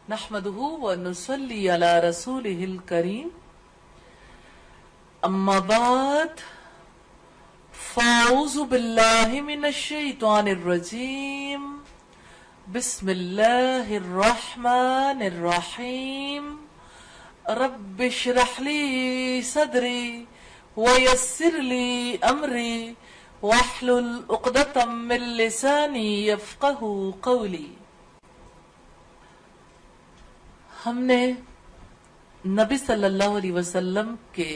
نحمده ونصلي على رسوله الكريم اما بعد فاعوذ بالله من الشيطان الرجيم بسم الله الرحمن الرحيم رب اشرح لي صدري ويسر لي امري واحلل عقدة من لساني يفقهوا قولي۔ ہم نے نبی صلی اللہ علیہ وسلم کے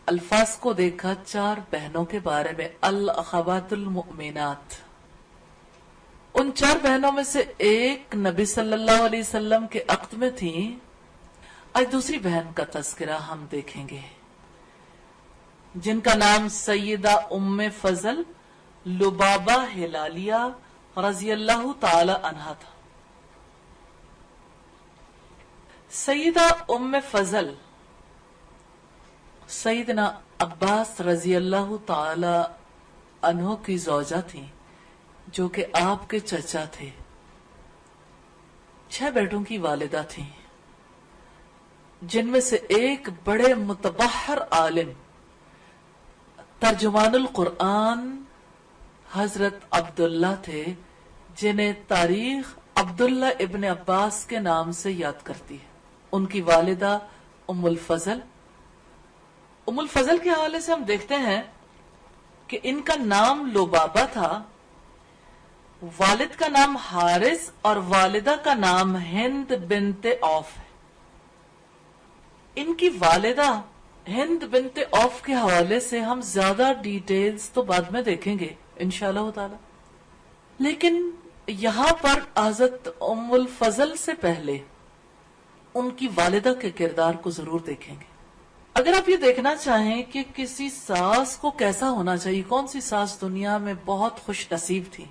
الفاظ کو دیکھا 4 بہنوں کے بارے میں، الاخوات المؤمنات۔ ان 4 بہنوں میں سے ایک نبی صلی اللہ علیہ وسلم کے عقد میں تھی۔ آج دوسری بہن کا تذکرہ ہم دیکھیں گے جن کا نام سیدہ ام فضل لبابہ ہلالیہ رضی اللہ تعالی عنہا تھا۔ سیدہ ام فضل سیدنا عباس رضی اللہ تعالی عنہ کی زوجہ تھی، جو کہ آپ کے چچا تھے۔ 6 بیٹوں کی والدہ تھیں، جن میں سے ایک بڑے متبحر عالم ترجمان القرآن حضرت عبداللہ تھے، جنہیں تاریخ عبداللہ ابن عباس کے نام سے یاد کرتی ہے۔ ان کی والدہ ام الفضل کے حوالے سے ہم دیکھتے ہیں کہ ان کا نام لبابہ تھا، والد کا نام حارث اور والدہ کا نام ہند بنت عوف ہے۔ ان کی والدہ ہند بنت عوف کے حوالے سے ہم زیادہ ڈیٹیلز تو بعد میں دیکھیں گے انشاءاللہ تعالی، لیکن یہاں پر حضرت ام الفضل سے پہلے ان کی والدہ کے کردار کو ضرور دیکھیں گے۔ اگر آپ یہ دیکھنا چاہیں کہ کسی ساس کو کیسا ہونا چاہیے، کون سی ساس دنیا میں بہت خوش نصیب تھی،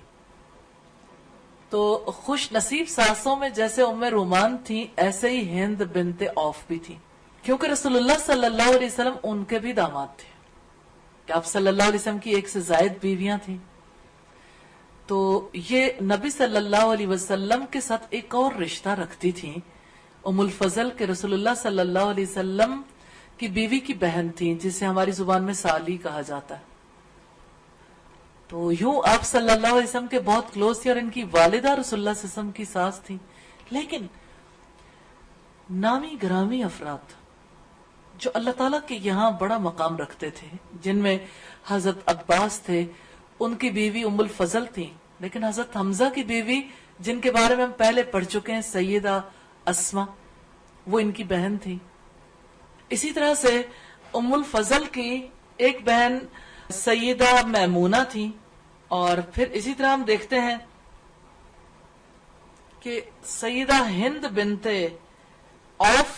تو خوش نصیب ساسوں میں جیسے ام رومان تھی، ایسے ہی ہند بنت عوف بھی تھی، کیونکہ رسول اللہ صلی اللہ علیہ وسلم ان کے بھی داماد تھے کہ آپ صلی اللہ علیہ وسلم کی 1 سے زائد بیویاں تھیں۔ تو یہ نبی صلی اللہ علیہ وسلم کے ساتھ ایک اور رشتہ رکھتی تھیں، ام الفضل کے رسول اللہ صلی اللہ علیہ وسلم کی بیوی کی بہن تھیں، جسے ہماری زبان میں سالی کہا جاتا ہے۔ تو یوں آپ صلی اللہ علیہ وسلم کے بہت کلوز تھی، اور ان کی والدہ رسول اللہ صلی اللہ علیہ وسلم کی ساس تھی۔ لیکن نامی گرامی افراد جو اللہ تعالیٰ کے یہاں بڑا مقام رکھتے تھے، جن میں حضرت عباس تھے، ان کی بیوی ام الفضل تھی، لیکن حضرت حمزہ کی بیوی جن کے بارے میں ہم پہلے پڑھ چکے ہیں، سیدہ اسما، وہ ان کی بہن تھی۔ اسی طرح سے ام الفضل کی ایک بہن سیدہ میمونہ تھی، اور پھر اسی طرح ہم دیکھتے ہیں کہ سیدہ ہند بنت عوف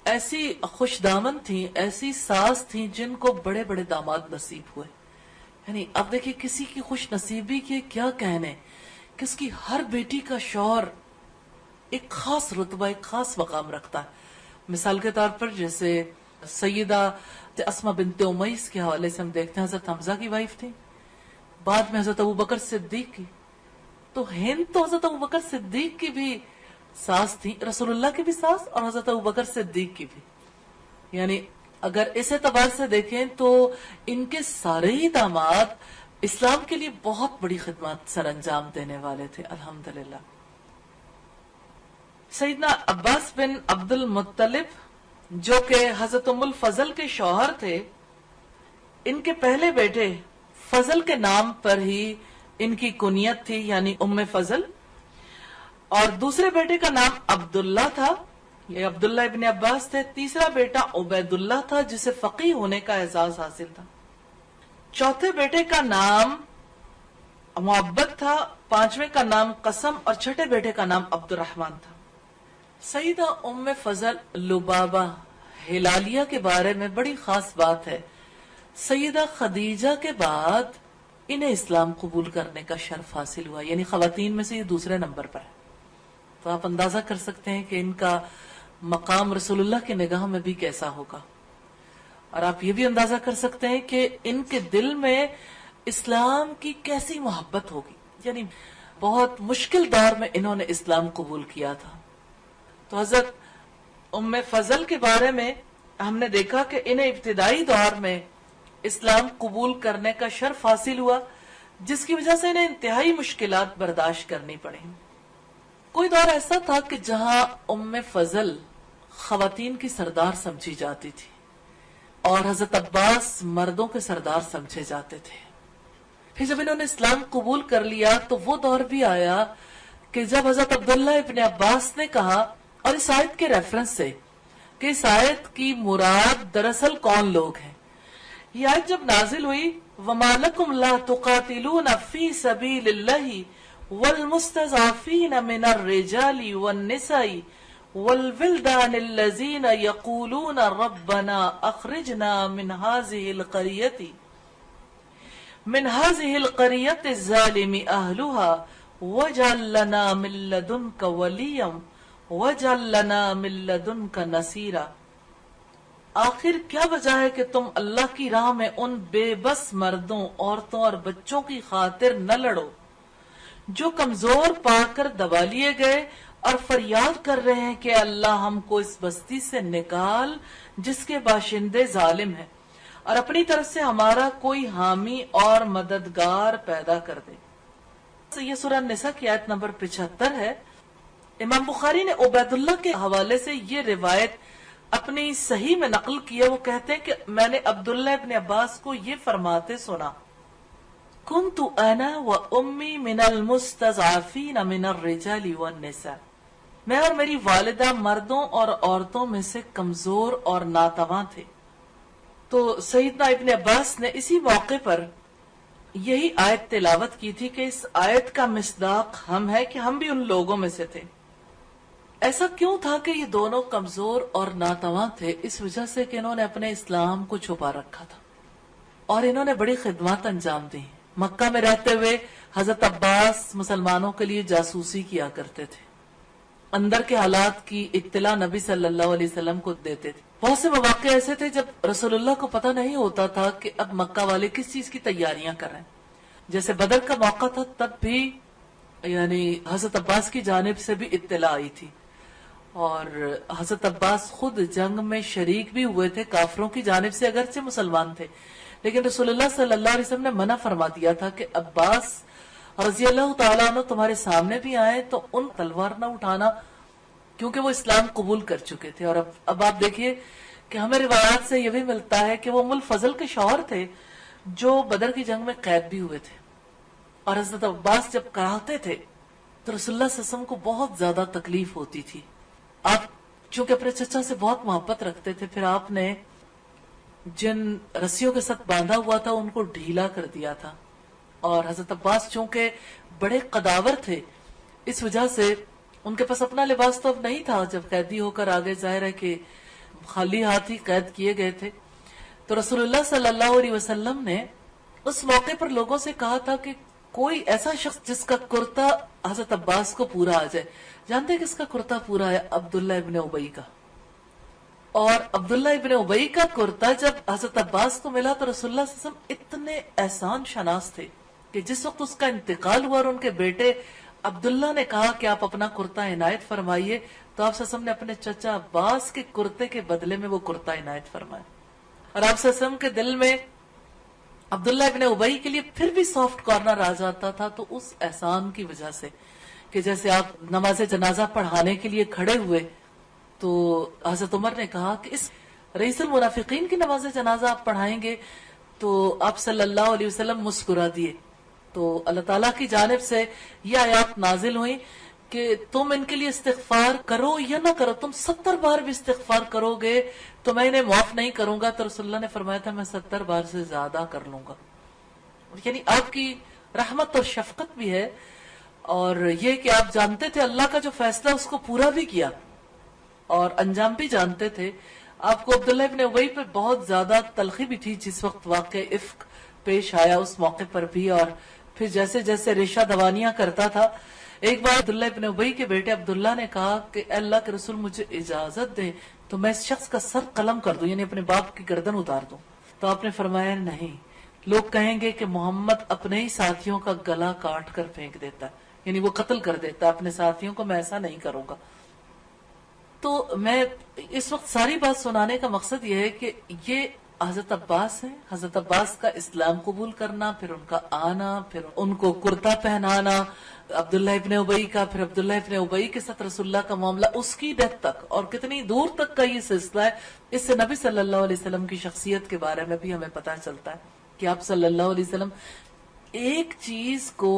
ایسی خوش دامن تھی، ایسی ساس تھی جن کو بڑے بڑے داماد نصیب ہوئے۔ یعنی اب دیکھیں کسی کی خوش نصیبی کے کیا کہنے کہ اس کی ہر بیٹی کا شوہر ایک خاص رتبہ، ایک خاص مقام رکھتا ہے۔ مثال کے طور پر جیسے سیدہ اسما بنت امیس کے حوالے سے ہم دیکھتے ہیں، حضرت حمزہ کی وائف تھی، بعد میں حضرت ابوبکر صدیق کی، تو ہند تو حضرت ابوبکر صدیق کی بھی ساس تھی، رسول اللہ کی بھی ساس اور حضرت ابوبکر صدیق کی بھی۔ یعنی اگر اس اعتبار سے دیکھیں تو ان کے سارے ہی داماد اسلام کے لیے بہت بڑی خدمات سر انجام دینے والے تھے، الحمدللہ۔ سیدنا عباس بن عبد المطلب جو کہ حضرت ام الفضل کے شوہر تھے، ان کے پہلے بیٹے فضل کے نام پر ہی ان کی کنیت تھی، یعنی ام فضل، اور دوسرے بیٹے کا نام عبداللہ تھا، یہ عبداللہ ابن عباس تھے۔ تیسرا بیٹا عبید اللہ تھا، جسے فقیہ ہونے کا اعزاز حاصل تھا۔ چوتھے بیٹے کا نام معبد تھا، 5ویں کا نام قسم، اور چھٹے بیٹے کا نام عبد الرحمن تھا۔ سیدہ ام فضل لبابہ ہلالیہ کے بارے میں بڑی خاص بات ہے، سیدہ خدیجہ کے بعد انہیں اسلام قبول کرنے کا شرف حاصل ہوا، یعنی خواتین میں سے یہ دوسرے نمبر پر ہے۔ تو آپ اندازہ کر سکتے ہیں کہ ان کا مقام رسول اللہ کی نگاہ میں بھی کیسا ہوگا، اور آپ یہ بھی اندازہ کر سکتے ہیں کہ ان کے دل میں اسلام کی کیسی محبت ہوگی۔ یعنی بہت مشکل دور میں انہوں نے اسلام قبول کیا تھا. تو حضرت ام فضل کے بارے میں ہم نے دیکھا کہ انہیں ابتدائی دور میں اسلام قبول کرنے کا شرف حاصل ہوا، جس کی وجہ سے انہیں انتہائی مشکلات برداشت کرنی پڑی. کوئی دور ایسا تھا کہ جہاں ام فضل خواتین کی سردار سمجھی جاتی تھی اور حضرت عباس مردوں کے سردار سمجھے جاتے تھے. پھر جب انہوں نے اسلام قبول کر لیا تو وہ دور بھی آیا کہ جب حضرت عبداللہ ابن عباس نے کہا، اور اس آیت کے ریفرنس سے کہ اس آیت کی مراد دراصل کون لوگ ہیں. یہ آیت جب نازل ہوئی، وَمَا لَكُمْ لَا تُقَاتِلُونَ فِي سَبِيلِ اللَّهِ وَالْمُسْتَضْعَفِينَ مِنَ الرِّجَالِ وَالنِّسَاءِ وَالْوِلْدَانِ الَّذِينَ يَقُولُونَ رَبَّنَا أَخْرِجْنَا مِنْ هَذِهِ الْقَرْيَةِ الظَّالِمِ أَهْلُهَا وَاجْعَل لَّنَا مِن لَّدُنكَ وَلِيًّا وَاجْعَل لَّنَا مِن لَّدُنكَ نَصِيرًا. آخر کیا وجہ ہے کہ تم اللہ کی راہ میں ان بے بس مردوں، عورتوں اور بچوں کی خاطر نہ لڑو جو کمزور پا کر دبا لیے گئے اور فریاد کر رہے ہیں کہ اللہ ہم کو اس بستی سے نکال جس کے باشندے ظالم ہیں، اور اپنی طرف سے ہمارا کوئی حامی اور مددگار پیدا کر دے. یہ سورہ نساء کی آیت نمبر 75 ہے. امام بخاری نے عبید اللہ کے حوالے سے یہ روایت اپنی صحیح میں نقل کیا. وہ کہتے ہیں کہ میں نے عبداللہ ابن عباس کو یہ فرماتے سنا، کنت انا و امی من المستضعفین من الرجال والنساء، میں اور میری والدہ مردوں اور عورتوں میں سے کمزور اور ناتواں تھے. تو سیدنا ابن عباس نے اسی موقع پر یہی آیت تلاوت کی تھی کہ اس آیت کا مصداق ہم ہے کہ ہم بھی ان لوگوں میں سے تھے. ایسا کیوں تھا کہ یہ دونوں کمزور اور ناتواں تھے؟ اس وجہ سے کہ انہوں نے اپنے اسلام کو چھپا رکھا تھا اور انہوں نے بڑی خدمات انجام دی. مکہ میں رہتے ہوئے حضرت عباس مسلمانوں کے لیے جاسوسی کیا کرتے تھے، اندر کے حالات کی اطلاع نبی صلی اللہ علیہ وسلم کو دیتے تھے. بہت سے مواقع ایسے تھے جب رسول اللہ کو پتہ نہیں ہوتا تھا کہ اب مکہ والے کس چیز کی تیاریاں کر رہے ہیں. جیسے بدر کا موقع تھا، تب بھی یعنی حضرت عباس کی جانب سے بھی اطلاع آئی تھی اور حضرت عباس خود جنگ میں شریک بھی ہوئے تھے کافروں کی جانب سے، اگرچہ مسلمان تھے، لیکن رسول اللہ صلی اللہ علیہ وسلم نے منع فرما دیا تھا کہ عباس رضی اللہ تعالیٰ عنہ تمہارے سامنے بھی آئے تو ان تلوار نہ اٹھانا، کیونکہ وہ اسلام قبول کر چکے تھے. اور اب آپ دیکھیے کہ ہمیں روایات سے یہ بھی ملتا ہے کہ وہ ام الفضل کے شوہر تھے جو بدر کی جنگ میں قید بھی ہوئے تھے، اور حضرت عباس جب کراتے تھے تو رسول اللہ صلی اللہ علیہ وسلم کو بہت زیادہ تکلیف ہوتی تھی. آپ چونکہ اپنے چچا سے بہت محبت رکھتے تھے، پھر آپ نے جن رسیوں کے ساتھ باندھا ہوا تھا ان کو ڈھیلا کر دیا تھا، اور حضرت عباس چونکہ بڑے قداور تھے اس وجہ سے ان کے پاس اپنا لباس تو اب نہیں تھا. جب قیدی ہو کر آگے ظاہر ہے کہ خالی ہاتھ ہی قید کیے گئے تھے. تو رسول اللہ صلی اللہ علیہ وسلم نے اس موقع پر لوگوں سے کہا تھا کہ کوئی ایسا شخص جس کا کرتا حضرت عباس کو پورا آ جائے. جانتے ہیں کس کا کرتا پورا ہے؟ عبداللہ ابن ابی کا. اور عبداللہ ابن ابی کا کرتا جب حضرت عباس کو ملا تو رسول اللہ صلی اللہ علیہ وسلم اتنے احسان شناس تھے کہ جس وقت اس کا انتقال ہوا اور ان کے بیٹے عبداللہ نے کہا کہ آپ اپنا کرتا عنایت فرمائیے، تو آپ صلی اللہ علیہ وسلم نے اپنے چچا عباس کے کرتے کے بدلے میں وہ کرتا عنایت فرمایا. اور آپ صلی اللہ علیہ وسلم کے دل میں عبداللہ ابن ابی کے لیے پھر بھی سافٹ کارنر آ جاتا تھا، تو اس احسان کی وجہ سے کہ جیسے آپ نماز جنازہ پڑھانے کے لیے کھڑے ہوئے تو حضرت عمر نے کہا کہ اس رئیس المنافقین کی نماز جنازہ آپ پڑھائیں گے، تو آپ صلی اللہ علیہ وسلم مسکرا دیے. تو اللہ تعالیٰ کی جانب سے یہ آیات نازل ہوئی کہ تم ان کے لیے استغفار کرو یا نہ کرو، تم 70 بار بھی استغفار کرو گے تو میں انہیں معاف نہیں کروں گا. تو رسول اللہ نے فرمایا تھا میں 70 بار سے زیادہ کر لوں گا. یعنی آپ کی رحمت اور شفقت بھی ہے، اور یہ کہ آپ جانتے تھے اللہ کا جو فیصلہ اس کو پورا بھی کیا اور انجام بھی جانتے تھے. آپ کو عبداللہ ابن ابی پہ بہت زیادہ تلخی بھی تھی جس وقت واقع افک پیش آیا اس موقع پر بھی، اور پھر جیسے جیسے ریشہ دوانیاں کرتا تھا. ایک بار عبداللہ ابن ابی کے بیٹے عبداللہ نے کہا کہ اے اللہ کے رسول مجھے اجازت دے تو میں اس شخص کا سر قلم کر دوں، یعنی اپنے باپ کی گردن اتار دوں. تو آپ نے فرمایا نہیں، لوگ کہیں گے کہ محمد اپنے ہی ساتھیوں کا گلا کاٹ کر پھینک دیتا ہے، یعنی وہ قتل کر دیتا اپنے ساتھیوں کو، میں ایسا نہیں کروں گا. تو میں اس وقت ساری بات سنانے کا مقصد یہ ہے کہ یہ حضرت عباس ہیں. حضرت عباس کا اسلام قبول کرنا، پھر ان کا آنا، پھر ان کو کرتا پہنانا، عبداللہ ابن ابئی کا، پھر عبداللہ ابن ابئی کے ساتھ رسول اللہ کا معاملہ، اس کی ڈیتھ تک، اور کتنی دور تک کا یہ سلسلہ ہے. اس سے نبی صلی اللہ علیہ وسلم کی شخصیت کے بارے میں بھی ہمیں پتہ چلتا ہے کہ آپ صلی اللہ علیہ وسلم ایک چیز کو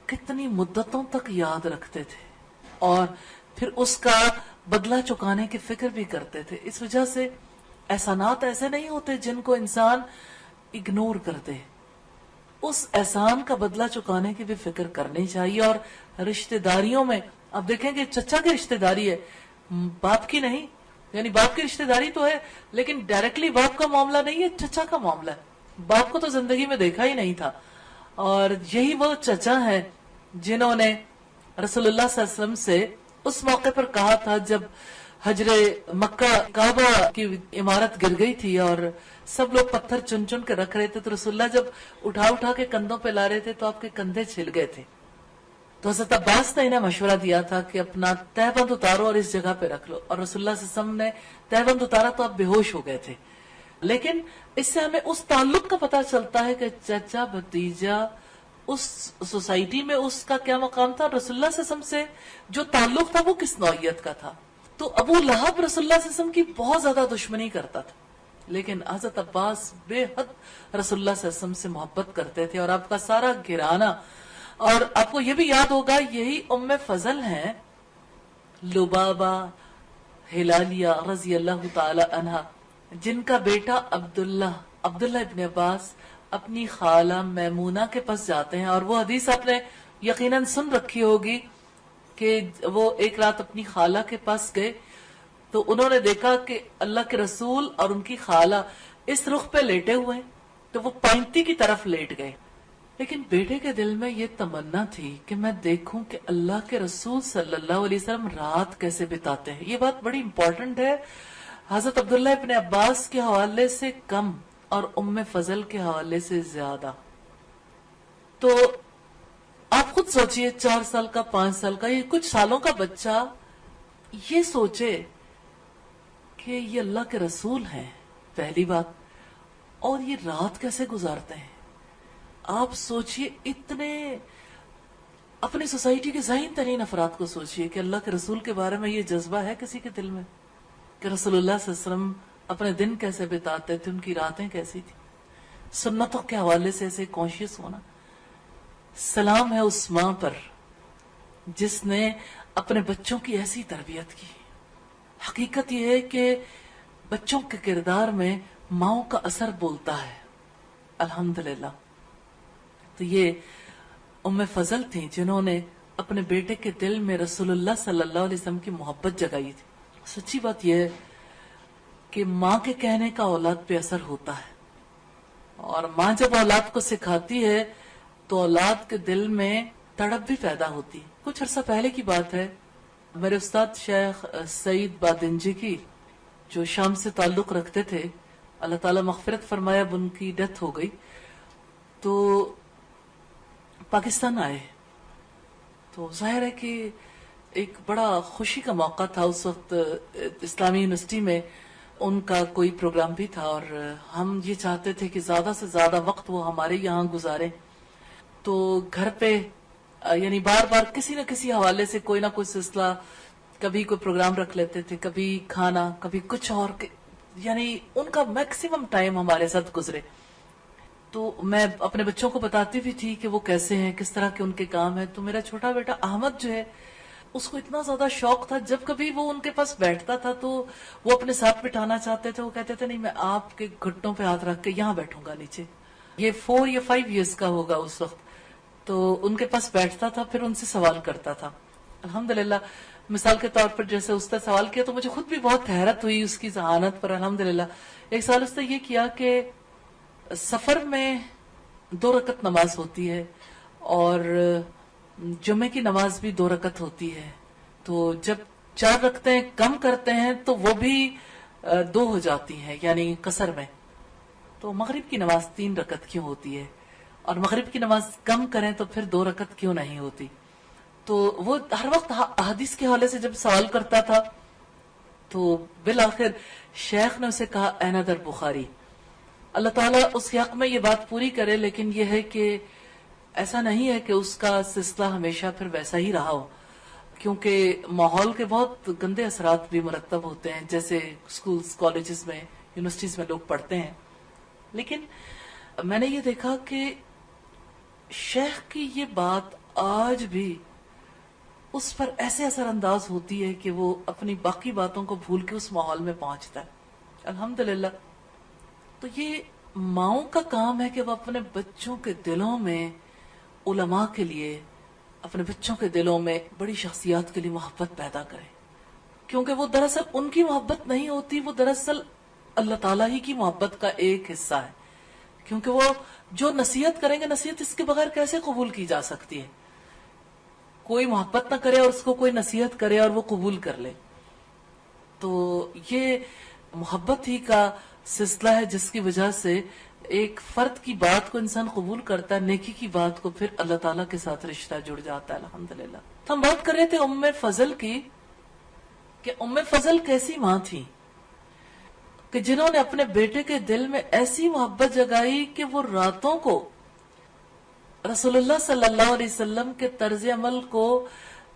کتنی مدتوں تک یاد رکھتے تھے اور پھر اس کا بدلہ چکانے کی فکر بھی کرتے تھے. اس وجہ سے احسانات ایسے نہیں ہوتے جن کو انسان اگنور کر دے. اس احسان کا بدلہ چکانے کی بھی فکر کرنی چاہیے. اور رشتہ داریوں میں اب دیکھیں کہ چچا کی رشتہ داری ہے، باپ کی نہیں. یعنی باپ کی رشتہ داری تو ہے لیکن ڈائریکٹلی باپ کا معاملہ نہیں ہے، چچا کا معاملہ ہے. باپ کو تو زندگی میں دیکھا ہی نہیں تھا، اور یہی وہ چچا ہیں جنہوں نے رسول اللہ صلی اللہ علیہ وسلم سے اس موقع پر کہا تھا جب حجر مکہ کعبہ کی عمارت گر گئی تھی اور سب لوگ پتھر چن چن کے رکھ رہے تھے، تو رسول اللہ جب اٹھا اٹھا کے کندھوں پہ لا رہے تھے تو آپ کے کندھے چھل گئے تھے. تو حضرت عباس نے انہیں مشورہ دیا تھا کہ اپنا تہبند اتارو اور اس جگہ پہ رکھ لو، اور رسول اللہ صلی اللہ علیہ وسلم نے تہبند اتارا تو آپ بے ہوش ہو گئے تھے. لیکن اس سے ہمیں اس تعلق کا پتہ چلتا ہے کہ چچا بھتیجا اس سوسائٹی میں اس کا کیا مقام تھا، رسول اللہ صلی اللہ علیہ وسلم سے جو تعلق تھا وہ کس نوعیت کا تھا. تو ابو لہب رسول اللہ صلی اللہ علیہ وسلم کی بہت زیادہ دشمنی کرتا تھا، لیکن حضرت عباس بے حد رسول اللہ صلی اللہ علیہ وسلم سے محبت کرتے تھے. اور آپ کا سارا گھرانا، اور آپ کو یہ بھی یاد ہوگا یہی ام فضل ہیں لبابہ ہلالیہ رضی اللہ تعالی عنہ، جن کا بیٹا عبداللہ ابن عباس اپنی خالہ میمونہ کے پاس جاتے ہیں. اور وہ حدیث آپ نے یقیناً سن رکھی ہوگی کہ وہ ایک رات اپنی خالہ کے پاس گئے تو انہوں نے دیکھا کہ اللہ کے رسول اور ان کی خالہ اس رخ پہ لیٹے ہوئے ہیں، تو وہ پائنتی کی طرف لیٹ گئے. لیکن بیٹے کے دل میں یہ تمنا تھی کہ میں دیکھوں کہ اللہ کے رسول صلی اللہ علیہ وسلم رات کیسے بتاتے ہیں. یہ بات بڑی امپورٹنٹ ہے، حضرت عبداللہ ابن عباس کے حوالے سے کم اور ام فضل کے حوالے سے زیادہ. تو آپ خود سوچئے 4 سال کا، 5 سال کا، یہ کچھ سالوں کا بچہ یہ سوچے کہ یہ اللہ کے رسول ہیں پہلی بات، اور یہ رات کیسے گزارتے ہیں. آپ سوچئے اتنے اپنی سوسائٹی کے ذہین ترین افراد کو سوچئے کہ اللہ کے رسول کے بارے میں یہ جذبہ ہے کسی کے دل میں کہ رسول اللہ صلی اللہ علیہ وسلم اپنے دن کیسے بتاتے تھے، ان کی راتیں کیسی تھی. سنتوں کے حوالے سے ایسے کانشیس ہونا. سلام ہے اس ماں پر جس نے اپنے بچوں کی ایسی تربیت کی. حقیقت یہ ہے کہ بچوں کے کردار میں ماؤں کا اثر بولتا ہے، الحمدللہ. تو یہ ام فضل تھیں جنہوں نے اپنے بیٹے کے دل میں رسول اللہ صلی اللہ علیہ وسلم کی محبت جگائی تھی. سچی بات یہ ہے کہ ماں کے کہنے کا اولاد پہ اثر ہوتا ہے، اور ماں جب اولاد کو سکھاتی ہے تو اولاد کے دل میں تڑپ بھی پیدا ہوتی. کچھ عرصہ پہلے کی بات ہے، میرے استاد شیخ سعید بادنجی کی جو شام سے تعلق رکھتے تھے، اللہ تعالیٰ مغفرت فرمایا، اب ان کی ڈیتھ ہو گئی. تو پاکستان آئے تو ظاہر ہے کہ ایک بڑا خوشی کا موقع تھا. اس وقت اسلامی یونیورسٹی میں ان کا کوئی پروگرام بھی تھا اور ہم یہ چاہتے تھے کہ زیادہ سے زیادہ وقت وہ ہمارے یہاں گزارے. تو گھر پہ یعنی بار بار کسی نہ کسی حوالے سے کوئی نہ کوئی سلسلہ، کبھی کوئی پروگرام رکھ لیتے تھے، کبھی کھانا، کبھی کچھ اور، یعنی ان کا میکسیمم ٹائم ہمارے ساتھ گزرے. تو میں اپنے بچوں کو بتاتی بھی تھی کہ وہ کیسے ہیں، کس طرح کے ان کے کام ہیں. تو میرا چھوٹا بیٹا احمد جو ہے اس کو اتنا زیادہ شوق تھا، جب کبھی وہ ان کے پاس بیٹھتا تھا تو وہ اپنے ساتھ بٹھانا چاہتے تھے. وہ کہتے تھے نہیں، میں آپ کے گھٹنوں پہ ہاتھ رکھ کے یہاں بیٹھوں گا نیچے. یہ 4 یا 5 ایئرز کا ہوگا اس وقت. تو ان کے پاس بیٹھتا تھا، پھر ان سے سوال کرتا تھا. الحمدللہ مثال کے طور پر جیسے اس نے سوال کیا تو مجھے خود بھی بہت حیرت ہوئی اس کی ذہانت پر. الحمدللہ ایک سال اس نے یہ کیا کہ سفر میں 2 رکعت نماز ہوتی ہے اور جمعے کی نماز بھی 2 رکعت ہوتی ہے. تو جب 4 رکعتیں کم کرتے ہیں تو وہ بھی 2 ہو جاتی ہیں یعنی قصر میں. تو مغرب کی نماز 3 رکعت کیوں ہوتی ہے، اور مغرب کی نماز کم کریں تو پھر 2 رکعت کیوں نہیں ہوتی. تو وہ ہر وقت حدیث کے حوالے سے جب سوال کرتا تھا تو بالآخر شیخ نے اسے کہا اے در بخاری. اللہ تعالیٰ اس کے حق میں یہ بات پوری کرے، لیکن یہ ہے کہ ایسا نہیں ہے کہ اس کا سلسلہ ہمیشہ پھر ویسا ہی رہا ہو، کیونکہ ماحول کے بہت گندے اثرات بھی مرتب ہوتے ہیں، جیسے اسکولز، کالجز میں، یونیورسٹیز میں لوگ پڑھتے ہیں. لیکن میں نے یہ دیکھا کہ شیخ کی یہ بات آج بھی اس پر ایسے اثر انداز ہوتی ہے کہ وہ اپنی باقی باتوں کو بھول کے اس ماحول میں پہنچتا ہے. الحمدللہ. تو یہ ماؤں کا کام ہے کہ وہ اپنے بچوں کے دلوں میں علماء کے لیے، اپنے بچوں کے دلوں میں بڑی شخصیات کے لیے محبت پیدا کرے، کیونکہ وہ دراصل ان کی محبت نہیں ہوتی، وہ دراصل اللہ تعالیٰ ہی کی محبت کا ایک حصہ ہے. کیونکہ وہ جو نصیحت کریں گے، نصیحت اس کے بغیر کیسے قبول کی جا سکتی ہے؟ کوئی محبت نہ کرے اور اس کو کوئی نصیحت کرے اور وہ قبول کر لے. تو یہ محبت ہی کا سلسلہ ہے جس کی وجہ سے ایک فرد کی بات کو انسان قبول کرتا ہے، نیکی کی بات کو پھر اللہ تعالیٰ کے ساتھ رشتہ جڑ جاتا ہے. الحمدللہ. تو ہم بات کر رہے تھے ام فضل کی، کہ ام فضل کیسی ماں تھی کہ جنہوں نے اپنے بیٹے کے دل میں ایسی محبت جگائی کہ وہ راتوں کو رسول اللہ صلی اللہ علیہ وسلم کے طرز عمل کو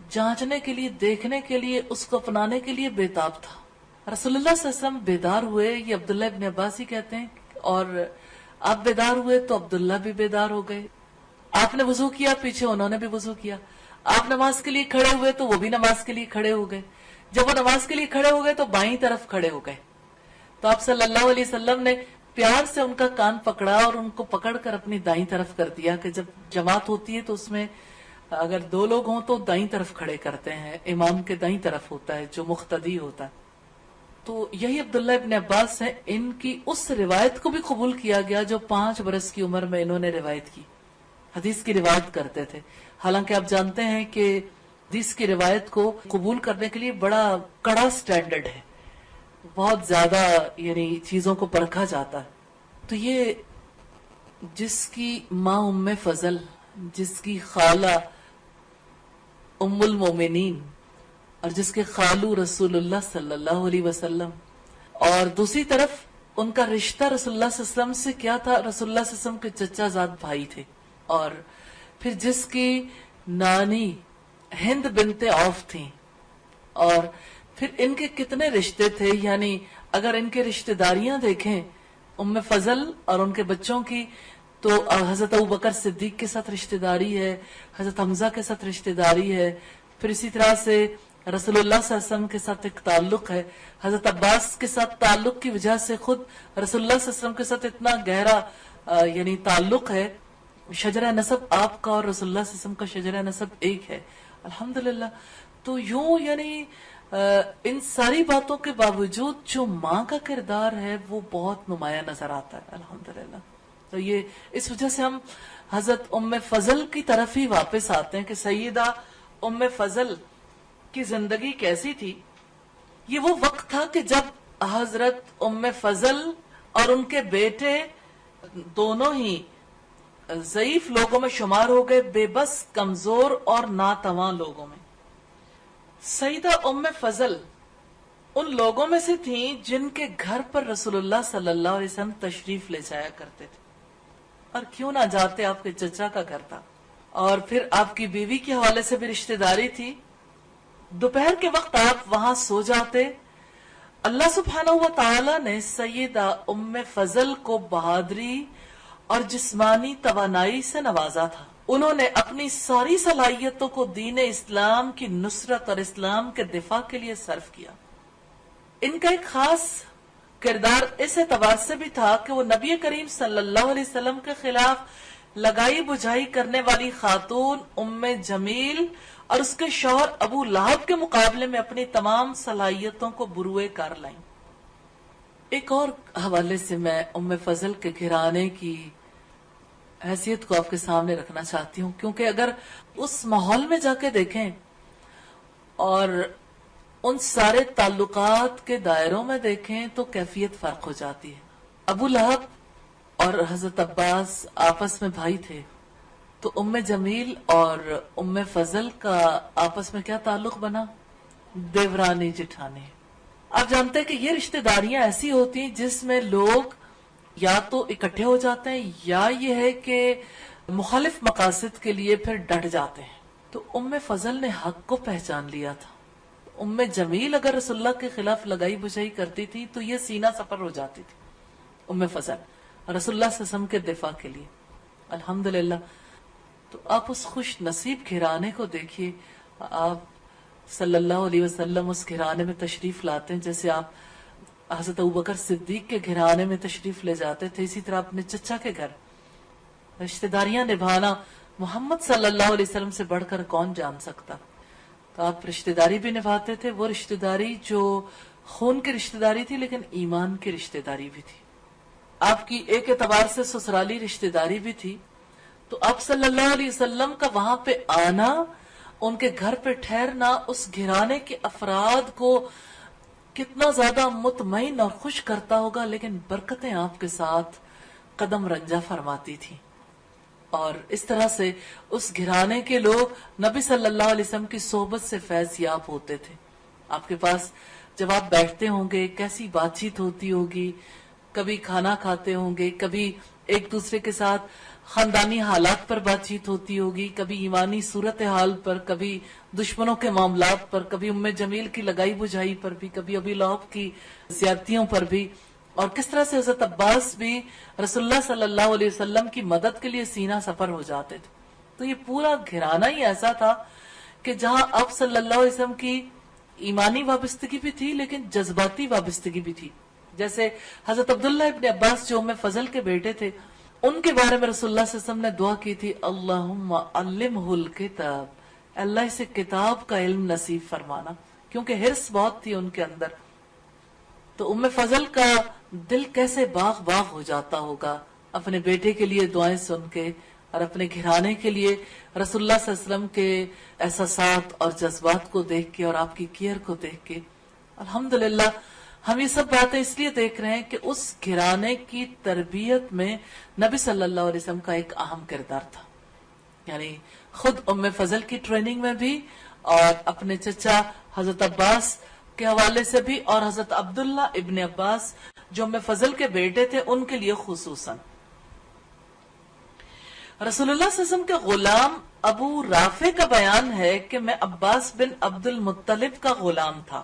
جانچنے کے لیے، دیکھنے کے لیے، اس کو اپنانے کے لیے بےتاب تھا. رسول اللہ صلی اللہ علیہ وسلم بیدار ہوئے، یہ عبداللہ ابن عباس ہی کہتے ہیں، اور آپ بیدار ہوئے تو عبداللہ بھی بیدار ہو گئے. آپ نے وضو کیا، پیچھے انہوں نے بھی وضو کیا. آپ نماز کے لیے کھڑے ہوئے تو وہ بھی نماز کے لیے کھڑے ہو گئے. جب وہ نماز کے لیے کھڑے ہو گئے تو بائیں طرف کھڑے ہو گئے. تو آپ صلی اللہ علیہ وسلم نے پیار سے ان کا کان پکڑا اور ان کو پکڑ کر اپنی دائیں طرف کر دیا، کہ جب جماعت ہوتی ہے تو اس میں اگر دو لوگ ہوں تو دائیں طرف کھڑے کرتے ہیں، امام کے دائیں طرف ہوتا ہے جو مقتدی ہوتا ہے. تو یہی عبداللہ ابن عباس ہیں، ان کی اس روایت کو بھی قبول کیا گیا جو 5 برس کی عمر میں انہوں نے روایت کی، حدیث کی روایت کرتے تھے. حالانکہ آپ جانتے ہیں کہ حدیث کی روایت کو قبول کرنے کے لیے بڑا کڑا سٹینڈرڈ ہے، بہت زیادہ یعنی چیزوں کو پرکھا جاتا ہے. تو یہ جس کی ماں ام فضل، جس کی خالہ ام المومنین، اور جس کے خالو رسول اللہ صلی اللہ علیہ وسلم، اور دوسری طرف ان کا رشتہ رسول اللہ صلی اللہ علیہ وسلم سے کیا تھا؟ رسول اللہ صلی اللہ علیہ وسلم کے چچا زاد بھائی تھے. اور پھر جس کی نانی ہند بنت عوف تھیں، اور پھر ان کے کتنے رشتے تھے. یعنی اگر ان کے رشتہ داریاں دیکھیں ام فضل اور ان کے بچوں کی، تو حضرت ابوبکر صدیق کے ساتھ رشتہ داری ہے، حضرت حمزہ کے ساتھ رشتہ داری ہے، پھر اسی طرح سے رسول اللہ صلی اللہ علیہ وسلم کے ساتھ ایک تعلق ہے. حضرت عباس کے ساتھ تعلق کی وجہ سے خود رسول اللہ صلی اللہ علیہ وسلم کے ساتھ اتنا گہرا یعنی تعلق ہے. شجرہ نسب آپ کا اور رسول اللہ صلی اللہ علیہ وسلم کا شجرہ نسب ایک ہے. الحمدللہ. تو یوں یعنی ان ساری باتوں کے باوجود جو ماں کا کردار ہے وہ بہت نمایاں نظر آتا ہے. الحمدللہ. تو یہ اس وجہ سے ہم حضرت ام فضل کی طرف ہی واپس آتے ہیں کہ سیدہ ام فضل کی زندگی کیسی تھی. یہ وہ وقت تھا کہ جب حضرت ام فضل اور ان کے بیٹے دونوں ہی ضعیف لوگوں میں شمار ہو گئے، بے بس، کمزور اور ناتواں لوگوں میں. سیدہ ام فضل ان لوگوں میں سے تھیں جن کے گھر پر رسول اللہ صلی اللہ علیہ وسلم تشریف لے جایا کرتے تھے. اور کیوں نہ جاتے، آپ کے چچا کا گھر تھا، اور پھر آپ کی بیوی کے حوالے سے بھی رشتہ داری تھی. دوپہر کے وقت آپ وہاں سو جاتے. اللہ سبحانہ و تعالی نے سیدہ ام فضل کو بہادری اور جسمانی توانائی سے نوازا تھا. انہوں نے اپنی ساری صلاحیتوں کو دین اسلام کی نصرت اور اسلام کے دفاع کے لیے صرف کیا. ان کا ایک خاص کردار اس اعتبار سے بھی تھا کہ وہ نبی کریم صلی اللہ علیہ وسلم کے خلاف لگائی بجھائی کرنے والی خاتون ام جمیل اور اس کے شوہر ابو لہب کے مقابلے میں اپنی تمام صلاحیتوں کو بروئے کار لائیں. ایک اور حوالے سے میں ام فضل کے گھرانے کی حیثیت کو آپ کے سامنے رکھنا چاہتی ہوں، کیونکہ اگر اس ماحول میں جا کے دیکھیں اور ان سارے تعلقات کے دائروں میں دیکھیں تو کیفیت فرق ہو جاتی ہے. ابو لہب اور حضرت عباس آپس میں بھائی تھے، تو ام جمیل اور ام فضل کا آپس میں کیا تعلق بنا؟ دیورانی جٹھانی. آپ جانتے ہیں کہ یہ رشتہ داریاں ایسی ہوتی ہیں جس میں لوگ یا تو اکٹھے ہو جاتے ہیں یا یہ ہے کہ مخالف مقاصد کے لیے پھر ڈٹ جاتے ہیں. تو ام فضل نے حق کو پہچان لیا تھا. ام جمیل اگر رسول اللہ کے خلاف لگائی بجائی کرتی تھی تو یہ سینہ سفر ہو جاتی تھی ام فضل رسول اللہ صلی اللہ علیہ وسلم کے دفاع کے لیے. الحمدللہ. تو آپ اس خوش نصیب گھرانے کو دیکھیے. آپ صلی اللہ علیہ وسلم اس گھرانے میں تشریف لاتے ہیں جیسے آپ حضرت ابوبکر صدیق کے گھرانے میں تشریف لے جاتے تھے. اسی طرح اپنے چچا کے گھر رشتہ داریاں نبھانا محمد صلی اللہ علیہ وسلم سے بڑھ کر کون جان سکتا. تو آپ رشتہ داری بھی نبھاتے تھے, وہ رشتہ داری جو خون کی رشتہ داری تھی لیکن ایمان کی رشتہ داری بھی تھی. آپ کی ایک اعتبار سے سسرالی رشتہ داری بھی تھی. تو آپ صلی اللہ علیہ وسلم کا وہاں پہ آنا, ان کے گھر پہ ٹھہرنا اس گھرانے کے افراد کو کتنا زیادہ مطمئن اور خوش کرتا ہوگا, لیکن برکتیں آپ کے ساتھ قدم رنجہ فرماتی تھی. اور اس طرح سے اس گھرانے کے لوگ نبی صلی اللہ علیہ وسلم کی صحبت سے فیض یاب ہوتے تھے. آپ کے پاس جب آپ بیٹھتے ہوں گے کیسی بات چیت ہوتی ہوگی, کبھی کھانا کھاتے ہوں گے, کبھی ایک دوسرے کے ساتھ خاندانی حالات پر بات چیت ہوتی ہوگی, کبھی ایمانی صورتحال پر, کبھی دشمنوں کے معاملات پر, کبھی ام جمیل کی لگائی بجھائی پر بھی, کبھی ابی لہب کی زیادتیوں پر بھی, اور کس طرح سے حضرت عباس بھی رسول اللہ صلی اللہ علیہ وسلم کی مدد کے لیے سینہ سفر ہو جاتے تھے. تو یہ پورا گھرانہ ہی ایسا تھا کہ جہاں آپ صلی اللہ علیہ وسلم کی ایمانی وابستگی بھی تھی لیکن جذباتی وابستگی بھی تھی. جیسے حضرت عبداللہ ابن عباس جو ام فضل کے بیٹے تھے, ان کے بارے میں رسول اللہ صلی اللہ علیہ وسلم نے دعا کی تھی, اللہم علمہ الکتاب, اللہ اسے کتاب کا علم نصیب فرمانا, کیونکہ حرص بہت تھی ان کے اندر. تو ام فضل کا دل کیسے باغ باغ ہو جاتا ہوگا اپنے بیٹے کے لیے دعائیں سن کے, اور اپنے گھرانے کے لیے رسول اللہ صلی اللہ علیہ وسلم کے احساسات اور جذبات کو دیکھ کے اور آپ کی کیئر کو دیکھ کے. الحمدللہ ہم یہ سب باتیں اس لیے دیکھ رہے ہیں کہ اس گھرانے کی تربیت میں نبی صلی اللہ علیہ وسلم کا ایک اہم کردار تھا. یعنی خود ام فضل کی ٹریننگ میں بھی, اور اپنے چچا حضرت عباس کے حوالے سے بھی, اور حضرت عبداللہ ابن عباس جو ام فضل کے بیٹے تھے ان کے لیے خصوصاً. رسول اللہ صلی اللہ علیہ وسلم کے غلام ابو رافع کا بیان ہے کہ میں عباس بن عبد المطلب کا غلام تھا.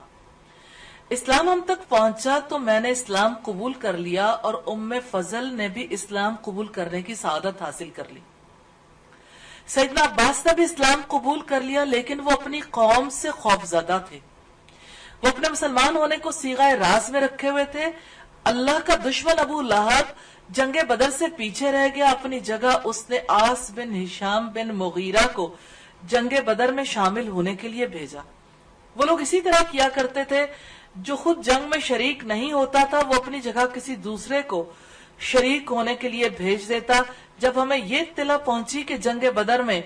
اسلام ہم تک پہنچا تو میں نے اسلام قبول کر لیا اور ام فضل نے بھی اسلام قبول کرنے کی سعادت حاصل کر لی. سیدنا عباس نے بھی اسلام قبول کر لیا لیکن وہ اپنی قوم سے خوفزدہ تھے. وہ اپنے مسلمان ہونے کو صیغہ راز میں رکھے ہوئے تھے. اللہ کا دشمن ابو لہب جنگ بدر سے پیچھے رہ گیا. اپنی جگہ اس نے آس بن ہشام بن مغیرہ کو جنگ بدر میں شامل ہونے کے لیے بھیجا. وہ لوگ اسی طرح کیا کرتے تھے, جو خود جنگ میں شریک نہیں ہوتا تھا وہ اپنی جگہ کسی دوسرے کو شریک ہونے کے لیے بھیج دیتا. جب ہمیں یہ اطلاع پہنچی کہ جنگ بدر میں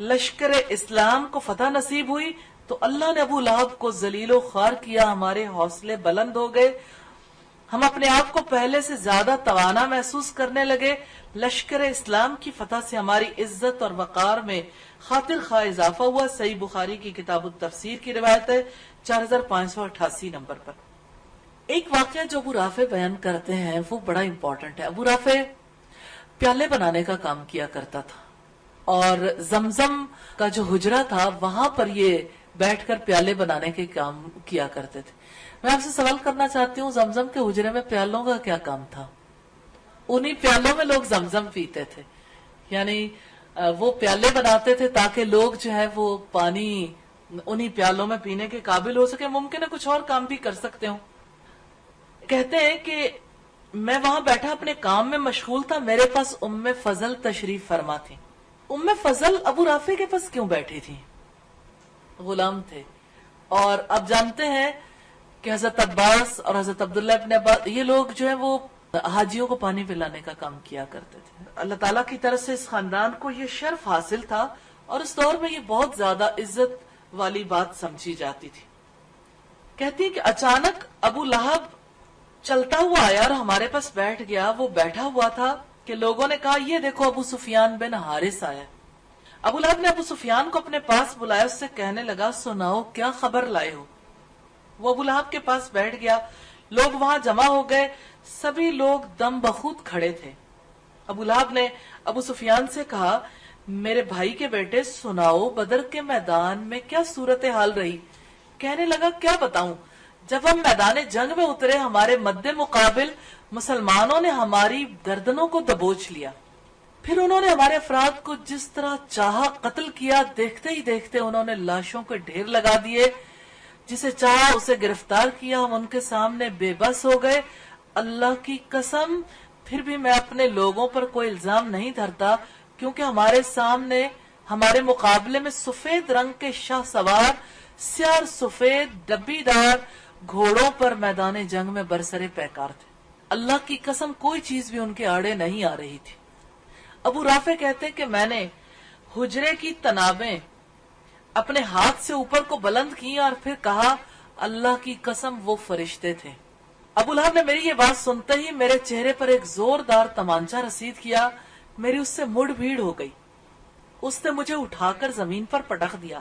لشکر اسلام کو فتح نصیب ہوئی تو اللہ نے ابو لہب کو ذلیل و خوار کیا. ہمارے حوصلے بلند ہو گئے, ہم اپنے آپ کو پہلے سے زیادہ توانا محسوس کرنے لگے. لشکر اسلام کی فتح سے ہماری عزت اور وقار میں خاطر خواہ اضافہ ہوا. صحیح بخاری کی کتاب التفسیر کی روایت ہے 4588 نمبر پر. ایک واقعہ جو ابو رافع بیان کرتے ہیں وہ بڑا امپورٹنٹ ہے. ابو رافع پیالے بنانے کا کام کیا کرتا تھا, اور زمزم کا جو حجرہ تھا وہاں پر یہ بیٹھ کر پیالے بنانے کے کام کیا کرتے تھے. میں آپ سے سوال کرنا چاہتی ہوں, زمزم کے حجرے میں پیالوں کا کیا کام تھا؟ انہی پیالوں میں لوگ زمزم پیتے تھے. یعنی وہ پیالے بناتے تھے تاکہ لوگ جو ہے وہ پانی انہی پیالوں میں پینے کے قابل ہو سکے. ممکن ہے کچھ اور کام بھی کر سکتے ہوں. کہتے ہیں کہ میں وہاں بیٹھا اپنے کام میں مشغول تھا, میرے پاس ام فضل تشریف فرما تھی. ام فضل ابو رافع کے پاس کیوں بیٹھی تھی؟ غلام تھے. اور اب جانتے ہیں کہ حضرت عباس اور حضرت عبداللہ ابن عباس یہ لوگ جو ہے وہ حاجیوں کو پانی پلانے کا کام کیا کرتے تھے. اللہ تعالیٰ کی طرف سے اس خاندان کو یہ شرف حاصل تھا, اور اس دور میں یہ بہت زیادہ عزت والی بات سمجھی جاتی تھی. کہتی ہے کہ اچانک ابو لہب چلتا ہوا آیا اور ہمارے پاس بیٹھ گیا. وہ بیٹھا ہوا تھا کہ لوگوں نے کہا یہ دیکھو ابو سفیان بن حارث آیا. ابو لہب نے ابو سفیان کو اپنے پاس بلایا، اس سے کہنے لگا سناؤ کیا خبر لائے ہو؟ وہ ابو لہب کے پاس بیٹھ گیا، لوگ وہاں جمع ہو گئے، سبھی لوگ دم بخود کھڑے تھے۔ ابو لہب نے ابو سفیان سے کہا میرے بھائی کے بیٹے سناؤ بدر کے میدان میں کیا صورتحال رہی؟ کہنے لگا کیا بتاؤں، جب ہم میدان جنگ میں اترے ہمارے مد مقابل مسلمانوں نے ہماری گردنوں کو دبوچ لیا، پھر انہوں نے ہمارے افراد کو جس طرح چاہا قتل کیا، دیکھتے ہی دیکھتے انہوں نے لاشوں کے ڈھیر لگا دیے، جسے چاہا اسے گرفتار کیا، ہم ان کے سامنے بے بس ہو گئے۔ اللہ کی قسم پھر بھی میں اپنے لوگوں پر کوئی الزام نہیں دھرتا، کیونکہ ہمارے سامنے ہمارے مقابلے میں سفید رنگ کے شاہ سوار سیاہ اور سفید ڈبی دار گھوڑوں پر میدان جنگ میں برسرے پیکار تھے۔ اللہ کی قسم کوئی چیز بھی ان کے آڑے نہیں آ رہی تھی۔ ابو رافع کہتے کہ میں نے حجرے کی تنابیں اپنے ہاتھ سے اوپر کو بلند کی اور پھر کہا اللہ کی قسم وہ فرشتے تھے۔ ابو لہب نے میری یہ بات سنتے ہی میرے چہرے پر ایک زوردار تمانچہ رسید کیا، میری اس سے مڑ بھیڑ ہو گئی۔ اس نے مجھے اٹھا کر زمین پر پٹخ دیا،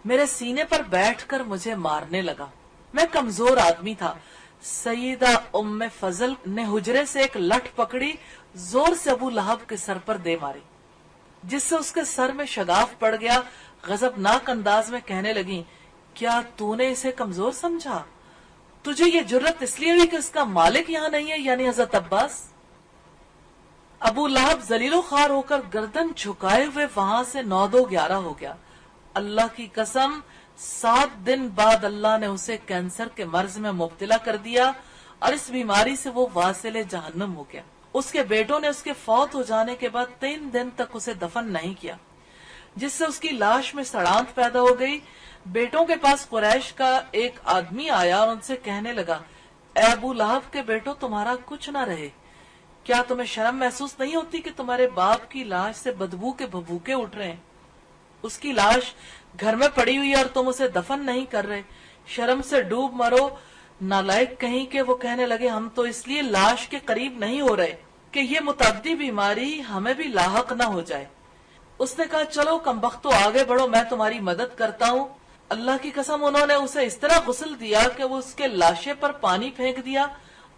میرے سینے پر بیٹھ کر مجھے مارنے لگا۔ میں کمزور آدمی تھا۔ سیدہ ام فضل نے حجرے سے ایک لٹھ پکڑی، زور سے ابو لہب کے سر پر دے ماری، جس سے اس کے سر میں شگاف پڑ گیا۔ غضبناک انداز میں کہنے لگی کیا تو نے اسے کمزور سمجھا؟ تجھے یہ جرت اس لیے ہوئی کہ اس کا مالک یہاں نہیں ہے، یعنی حضرت عباس؟ ابو لہب ذلیل و خوار ہو کر گردن جھکائے ہوئے وہاں سے 9-2-11 ہو گیا۔ اللہ کی قسم 7 دن بعد اللہ نے اسے کینسر کے مرض میں مبتلا کر دیا اور اس بیماری سے وہ واصل جہنم ہو گیا۔ اس کے بیٹوں نے اس کے فوت ہو جانے کے بعد 3 دن تک اسے دفن نہیں کیا، جس سے اس کی لاش میں سڑانت پیدا ہو گئی۔ بیٹوں کے پاس قریش کا ایک آدمی آیا اور ان سے کہنے لگا اے ابو لہب کے بیٹوں تمہارا کچھ نہ رہے، کیا تمہیں شرم محسوس نہیں ہوتی کہ تمہارے باپ کی لاش سے بدبو کے بھبوکے اٹھ رہے ہیں؟ اس کی لاش گھر میں پڑی ہوئی اور تم اسے دفن نہیں کر رہے، شرم سے ڈوب مرو نالائق کہیں کہ۔ وہ کہنے لگے ہم تو اس لیے لاش کے قریب نہیں ہو رہے کہ یہ متعدی بیماری ہمیں بھی لاحق نہ ہو جائے۔ اس نے کہا چلو کمبختو آگے بڑھو، میں تمہاری مدد کرتا ہوں۔ اللہ کی قسم انہوں نے اسے اس طرح غسل دیا کہ وہ اس کے لاشے پر پانی پھینک دیا،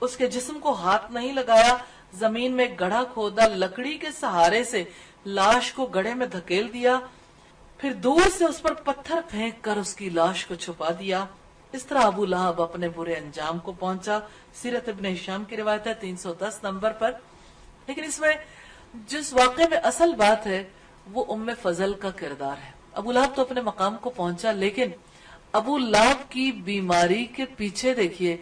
اس کے جسم کو ہاتھ نہیں لگایا، زمین میں گڑھا کھودا، لکڑی کے سہارے سے لاش کو گڑھے میں دھکیل دیا، پھر دور سے اس پر پتھر پھینک کر اس کی لاش کو چھپا دیا۔ اس طرح ابو لہب اپنے برے انجام کو پہنچا۔ سیرت ابن ہشام کی روایت ہے 310 نمبر پر۔ لیکن اس میں جس واقعے میں اصل بات ہے وہ ام فضل کا کردار ہے۔ ابو لہب تو اپنے مقام کو پہنچا، لیکن ابو لہب کی بیماری کے پیچھے دیکھیے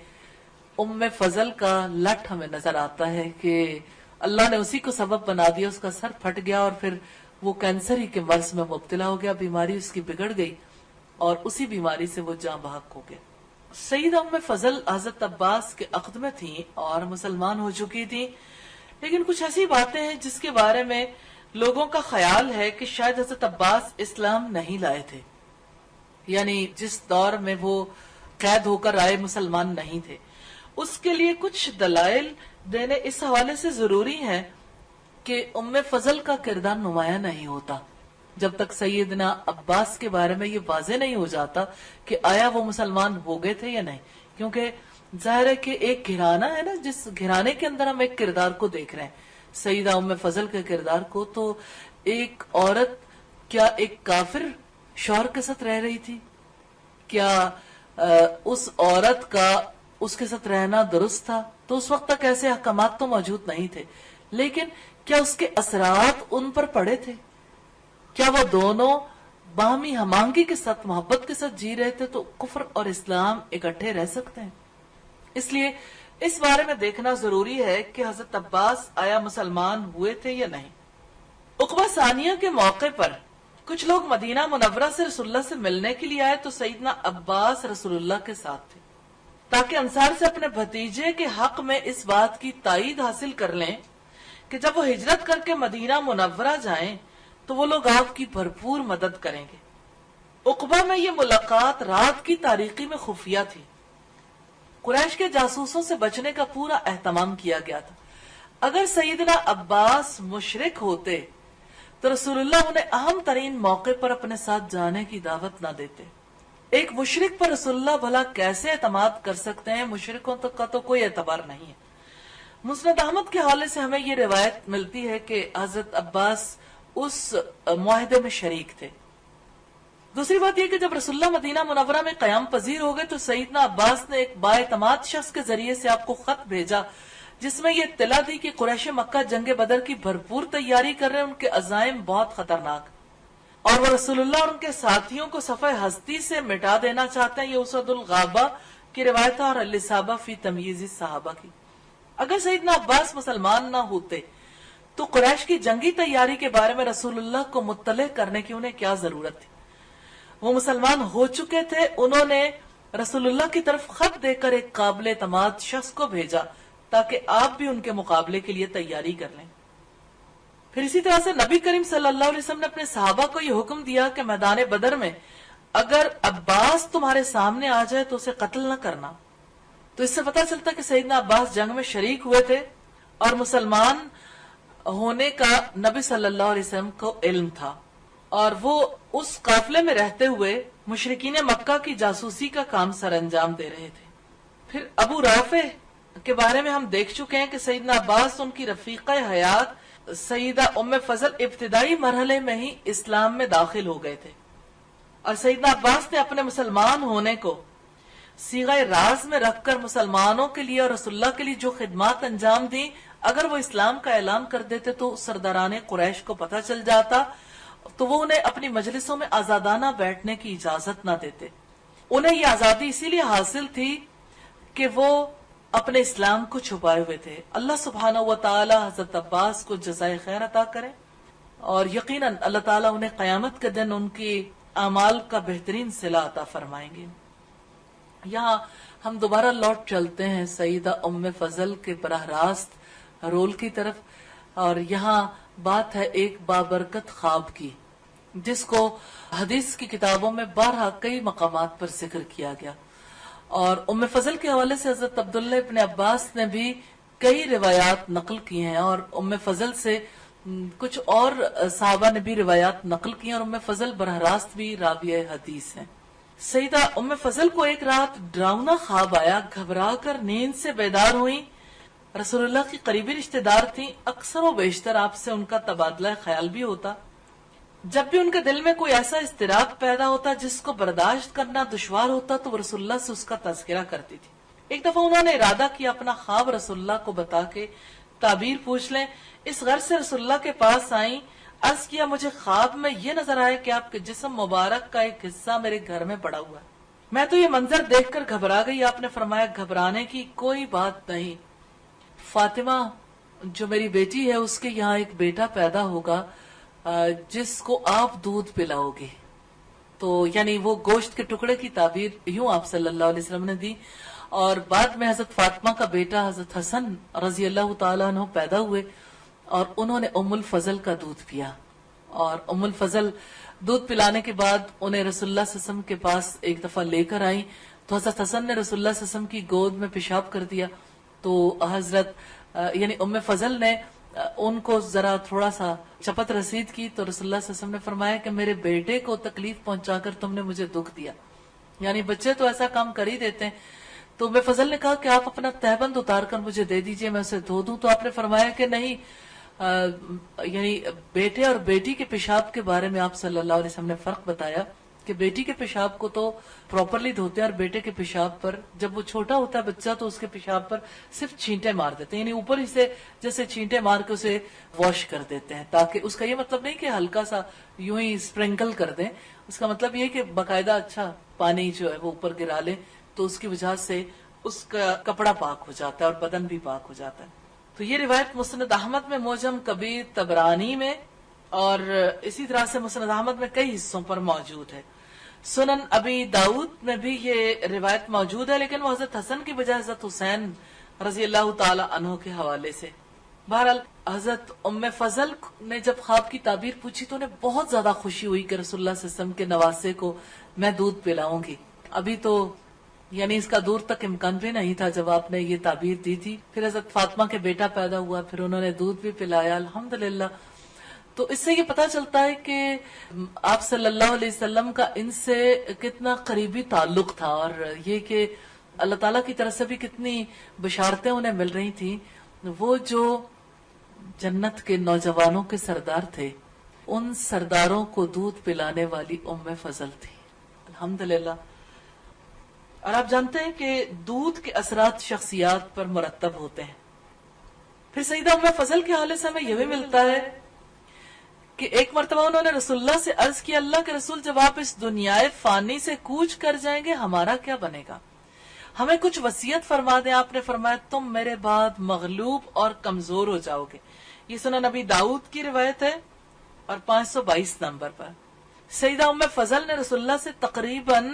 ام فضل کا لٹھ ہمیں نظر آتا ہے کہ اللہ نے اسی کو سبب بنا دیا، اس کا سر پھٹ گیا اور پھر وہ کینسر ہی کے مرض میں مبتلا ہو گیا، بیماری اس کی بگڑ گئی اور اسی بیماری سے وہ جاں بحق ہو گیا۔ سیدہ ام فضل حضرت عباس کے عقد میں تھیں اور مسلمان ہو چکی تھیں، لیکن کچھ ایسی باتیں ہیں جس کے بارے میں لوگوں کا خیال ہے کہ شاید حضرت عباس اسلام نہیں لائے تھے، یعنی جس دور میں وہ قید ہو کر آئے مسلمان نہیں تھے۔ اس کے لیے کچھ دلائل دینے اس حوالے سے ضروری ہیں کہ ام فضل کا کردار نمایاں نہیں ہوتا جب تک سیدنا عباس کے بارے میں یہ واضح نہیں ہو جاتا کہ آیا وہ مسلمان ہو گئے تھے یا نہیں، کیونکہ ظاہر ہے کہ ایک گھرانہ ہے نا، جس گھرانے کے اندر ہم ایک کردار کو دیکھ رہے ہیں سیدہ ام فضل کے کردار کو، تو ایک عورت کیا ایک کافر شوہر کے ساتھ رہ رہی تھی؟ کیا اس عورت کا اس کے ساتھ رہنا درست تھا؟ تو اس وقت تک ایسے احکامات تو موجود نہیں تھے، لیکن کیا اس کے اثرات ان پر پڑے تھے؟ کیا وہ دونوں باہمی ہمانگی کے ساتھ محبت کے ساتھ جی رہے تھے تو کفر اور اسلام اکٹھے رہ سکتے ہیں؟ اس لیے اس بارے میں دیکھنا ضروری ہے کہ حضرت عباس آیا مسلمان ہوئے تھے یا نہیں۔ عقبہ ثانیہ کے موقع پر کچھ لوگ مدینہ منورہ سے رسول اللہ سے ملنے کے لیے آئے تو سیدنا عباس رسول اللہ کے ساتھ تھے، تاکہ انصار سے اپنے بھتیجے کے حق میں اس بات کی تائید حاصل کر لیں کہ جب وہ ہجرت کر کے مدینہ منورہ جائیں تو وہ لوگ آپ کی بھرپور مدد کریں گے۔ عقبہ میں یہ ملاقات رات کی تاریکی میں خفیہ تھی، قریش کے جاسوسوں سے بچنے کا پورا اہتمام کیا گیا تھا۔ اگر سیدنا عباس مشرک ہوتے تو رسول اللہ انہیں اہم ترین موقع پر اپنے ساتھ جانے کی دعوت نہ دیتے. ایک مشرک پر رسول اللہ بھلا کیسے اعتماد کر سکتے ہیں؟ مشرکوں کا تو کوئی اعتبار نہیں ہے. مسند احمد کے حوالے سے ہمیں یہ روایت ملتی ہے کہ حضرت عباس اس معاہدے میں شریک تھے. دوسری بات یہ کہ جب رسول اللہ مدینہ منورہ میں قیام پذیر ہو گئے تو سیدنا عباس نے ایک بااعتماد شخص کے ذریعے سے آپ کو خط بھیجا جس میں یہ اطلاع دی کہ قریش مکہ جنگ بدر کی بھرپور تیاری کر رہے ہیں، ان کے عزائم بہت خطرناک، اور وہ رسول اللہ اور ان کے ساتھیوں کو صفحہ ہستی سے مٹا دینا چاہتے ہیں. یہ اسد الغابہ کی روایت اور الاصابہ فی تمییز الصحابہ کی. اگر سیدنا عباس مسلمان نہ ہوتے تو قریش کی جنگی تیاری کے بارے میں رسول اللہ کو مطلع کرنے کی انہیں کیا ضرورت تھی؟ وہ مسلمان ہو چکے تھے. انہوں نے رسول اللہ کی طرف خط دے کر ایک قابل اعتماد شخص کو بھیجا تاکہ آپ بھی ان کے مقابلے کے لیے تیاری کر لیں. پھر اسی طرح سے نبی کریم صلی اللہ علیہ وسلم نے اپنے صحابہ کو یہ حکم دیا کہ میدان بدر میں اگر عباس تمہارے سامنے آ جائے تو اسے قتل نہ کرنا. تو اس سے پتہ چلتا کہ سیدنا عباس جنگ میں شریک ہوئے تھے اور مسلمان ہونے کا نبی صلی اللہ علیہ وسلم کو علم تھا، اور وہ اس قافلے میں رہتے ہوئے مشرکین مکہ کی جاسوسی کا کام سر انجام دے رہے تھے. پھر ابو رافع کے بارے میں ہم دیکھ چکے ہیں کہ سیدنا عباس ان کی رفیقہ حیات سیدہ ام فضل ابتدائی مرحلے میں ہی اسلام میں داخل ہو گئے تھے، اور سیدنا عباس نے اپنے مسلمان ہونے کو صیغہ راز میں رکھ کر مسلمانوں کے لیے اور رسول اللہ کے لیے جو خدمات انجام دی، اگر وہ اسلام کا اعلان کر دیتے تو سرداران قریش کو پتہ چل جاتا تو وہ انہیں اپنی مجلسوں میں آزادانہ بیٹھنے کی اجازت نہ دیتے. انہیں یہ آزادی اسی لیے حاصل تھی کہ وہ اپنے اسلام کو چھپائے ہوئے تھے. اللہ سبحانہ و تعالی حضرت عباس کو جزائے خیر عطا کرے، اور یقیناً اللہ تعالیٰ انہیں قیامت کے دن ان کی اعمال کا بہترین صلہ عطا فرمائیں گے. یہاں ہم دوبارہ لوٹ چلتے ہیں سیدہ ام فضل کے براہ راست رول کی طرف، اور یہاں بات ہے ایک بابرکت خواب کی جس کو حدیث کی کتابوں میں بارہا کئی مقامات پر ذکر کیا گیا. اور ام فضل کے حوالے سے حضرت عبداللہ ابن عباس نے بھی کئی روایات نقل کی ہیں، اور ام فضل سے کچھ اور صحابہ نے بھی روایات نقل کی ہیں، اور ام فضل براہ راست بھی راویہ حدیث ہیں. سیدہ ام فضل کو ایک رات ڈراؤنا خواب آیا، گھبرا کر نیند سے بیدار ہوئی. رسول اللہ کی قریبی رشتہ دار تھیں، اکثر و بیشتر آپ سے ان کا تبادلہ خیال بھی ہوتا. جب بھی ان کے دل میں کوئی ایسا اضطراب پیدا ہوتا جس کو برداشت کرنا دشوار ہوتا تو وہ رسول اللہ سے اس کا تذکرہ کرتی تھی. ایک دفعہ انہوں نے ارادہ کیا اپنا خواب رسول اللہ کو بتا کے تعبیر پوچھ لیں. اس غرض سے رسول اللہ کے پاس آئیں. عرض کیا مجھے خواب میں یہ نظر آیا کہ آپ کے جسم مبارک کا ایک حصہ میرے گھر میں پڑا ہوا ہے. میں تو یہ منظر دیکھ کر گھبرا گئی. آپ نے فرمایا گھبرانے کی کوئی بات نہیں، فاطمہ جو میری بیٹی ہے اس کے یہاں ایک بیٹا پیدا ہوگا جس کو آپ دودھ پلاؤ گے. تو یعنی وہ گوشت کے ٹکڑے کی تعبیر یوں آپ صلی اللہ علیہ وسلم نے دی. اور بعد میں حضرت فاطمہ کا بیٹا حضرت حسن رضی اللہ تعالیٰ عنہ پیدا ہوئے، اور انہوں نے ام الفضل کا دودھ پیا. اور ام الفضل دودھ پلانے کے بعد انہیں رسول اللہ صلی اللہ علیہ وسلم کے پاس ایک دفعہ لے کر آئیں تو حضرت حسن نے رسول اللہ صلی اللہ علیہ وسلم کی گود میں پیشاب کر دیا. تو حضرت یعنی ام فضل نے ان کو ذرا تھوڑا سا چپت رسید کی تو رسول اللہ صلی اللہ علیہ وسلم نے فرمایا کہ میرے بیٹے کو تکلیف پہنچا کر تم نے مجھے دکھ دیا. یعنی بچے تو ایسا کام کر ہی دیتے ہیں. تو ام فضل نے کہا کہ آپ اپنا تہبند اتار کر مجھے دے دیجئے، میں اسے دھو دوں. تو آپ نے فرمایا کہ نہیں، یعنی بیٹے اور بیٹی کے پیشاب کے بارے میں آپ صلی اللہ علیہ وسلم نے فرق بتایا کہ بیٹی کے پیشاب کو تو پراپرلی دھوتے ہیں، اور بیٹے کے پیشاب پر جب وہ چھوٹا ہوتا ہے بچہ تو اس کے پیشاب پر صرف چھینٹے مار دیتے ہیں، یعنی اوپر ہی سے جیسے چھینٹے مار کے اسے واش کر دیتے ہیں، تاکہ اس کا یہ مطلب نہیں کہ ہلکا سا یوں ہی اسپرنکل کر دیں. اس کا مطلب یہ کہ باقاعدہ اچھا پانی جو ہے وہ اوپر گرا لیں تو اس کی وجہ سے اس کا کپڑا پاک ہو جاتا ہے اور بدن بھی پاک ہو جاتا ہے. تو یہ روایت مسند احمد میں، معجم کبیر طبرانی میں، اور اسی طرح سے مسند احمد میں کئی حصوں پر موجود ہے. سنن ابی داؤد میں بھی یہ روایت موجود ہے، لیکن وہ حضرت حسن کی بجائے حضرت حسین رضی اللہ تعالی عنہ کے حوالے سے. بہرحال حضرت ام فضل نے جب خواب کی تعبیر پوچھی تو انہیں بہت زیادہ خوشی ہوئی کہ رسول اللہ صلی اللہ علیہ وسلم کے نواسے کو میں دودھ پلاؤں گی. ابھی تو یعنی اس کا دور تک امکان بھی نہیں تھا جب آپ نے یہ تعبیر دی تھی. پھر حضرت فاطمہ کے بیٹا پیدا ہوا، پھر انہوں نے دودھ بھی پلایا الحمدللہ. تو اس سے یہ پتا چلتا ہے کہ آپ صلی اللہ علیہ وسلم کا ان سے کتنا قریبی تعلق تھا، اور یہ کہ اللہ تعالیٰ کی طرف سے بھی کتنی بشارتیں انہیں مل رہی تھیں. وہ جو جنت کے نوجوانوں کے سردار تھے، ان سرداروں کو دودھ پلانے والی ام فضل تھی. الحمدللہ. اور آپ جانتے ہیں کہ دودھ کے اثرات شخصیات پر مرتب ہوتے ہیں. پھر سیدہ ام فضل کے حوالے سے ہمیں یہ بھی ملتا ہے کہ ایک مرتبہ انہوں نے رسول اللہ سے عرض کیا، اللہ کے رسول جب آپ اس دنیا فانی سے کوچ کر جائیں گے ہمارا کیا بنے گا؟ ہمیں کچھ وصیت فرما دیں. آپ نے فرمایا تم میرے بعد مغلوب اور کمزور ہو جاؤ گے. یہ سنن نبی داؤد کی روایت ہے اور 522 نمبر پر. سیدہ ام فضل نے رسول اللہ سے تقریباً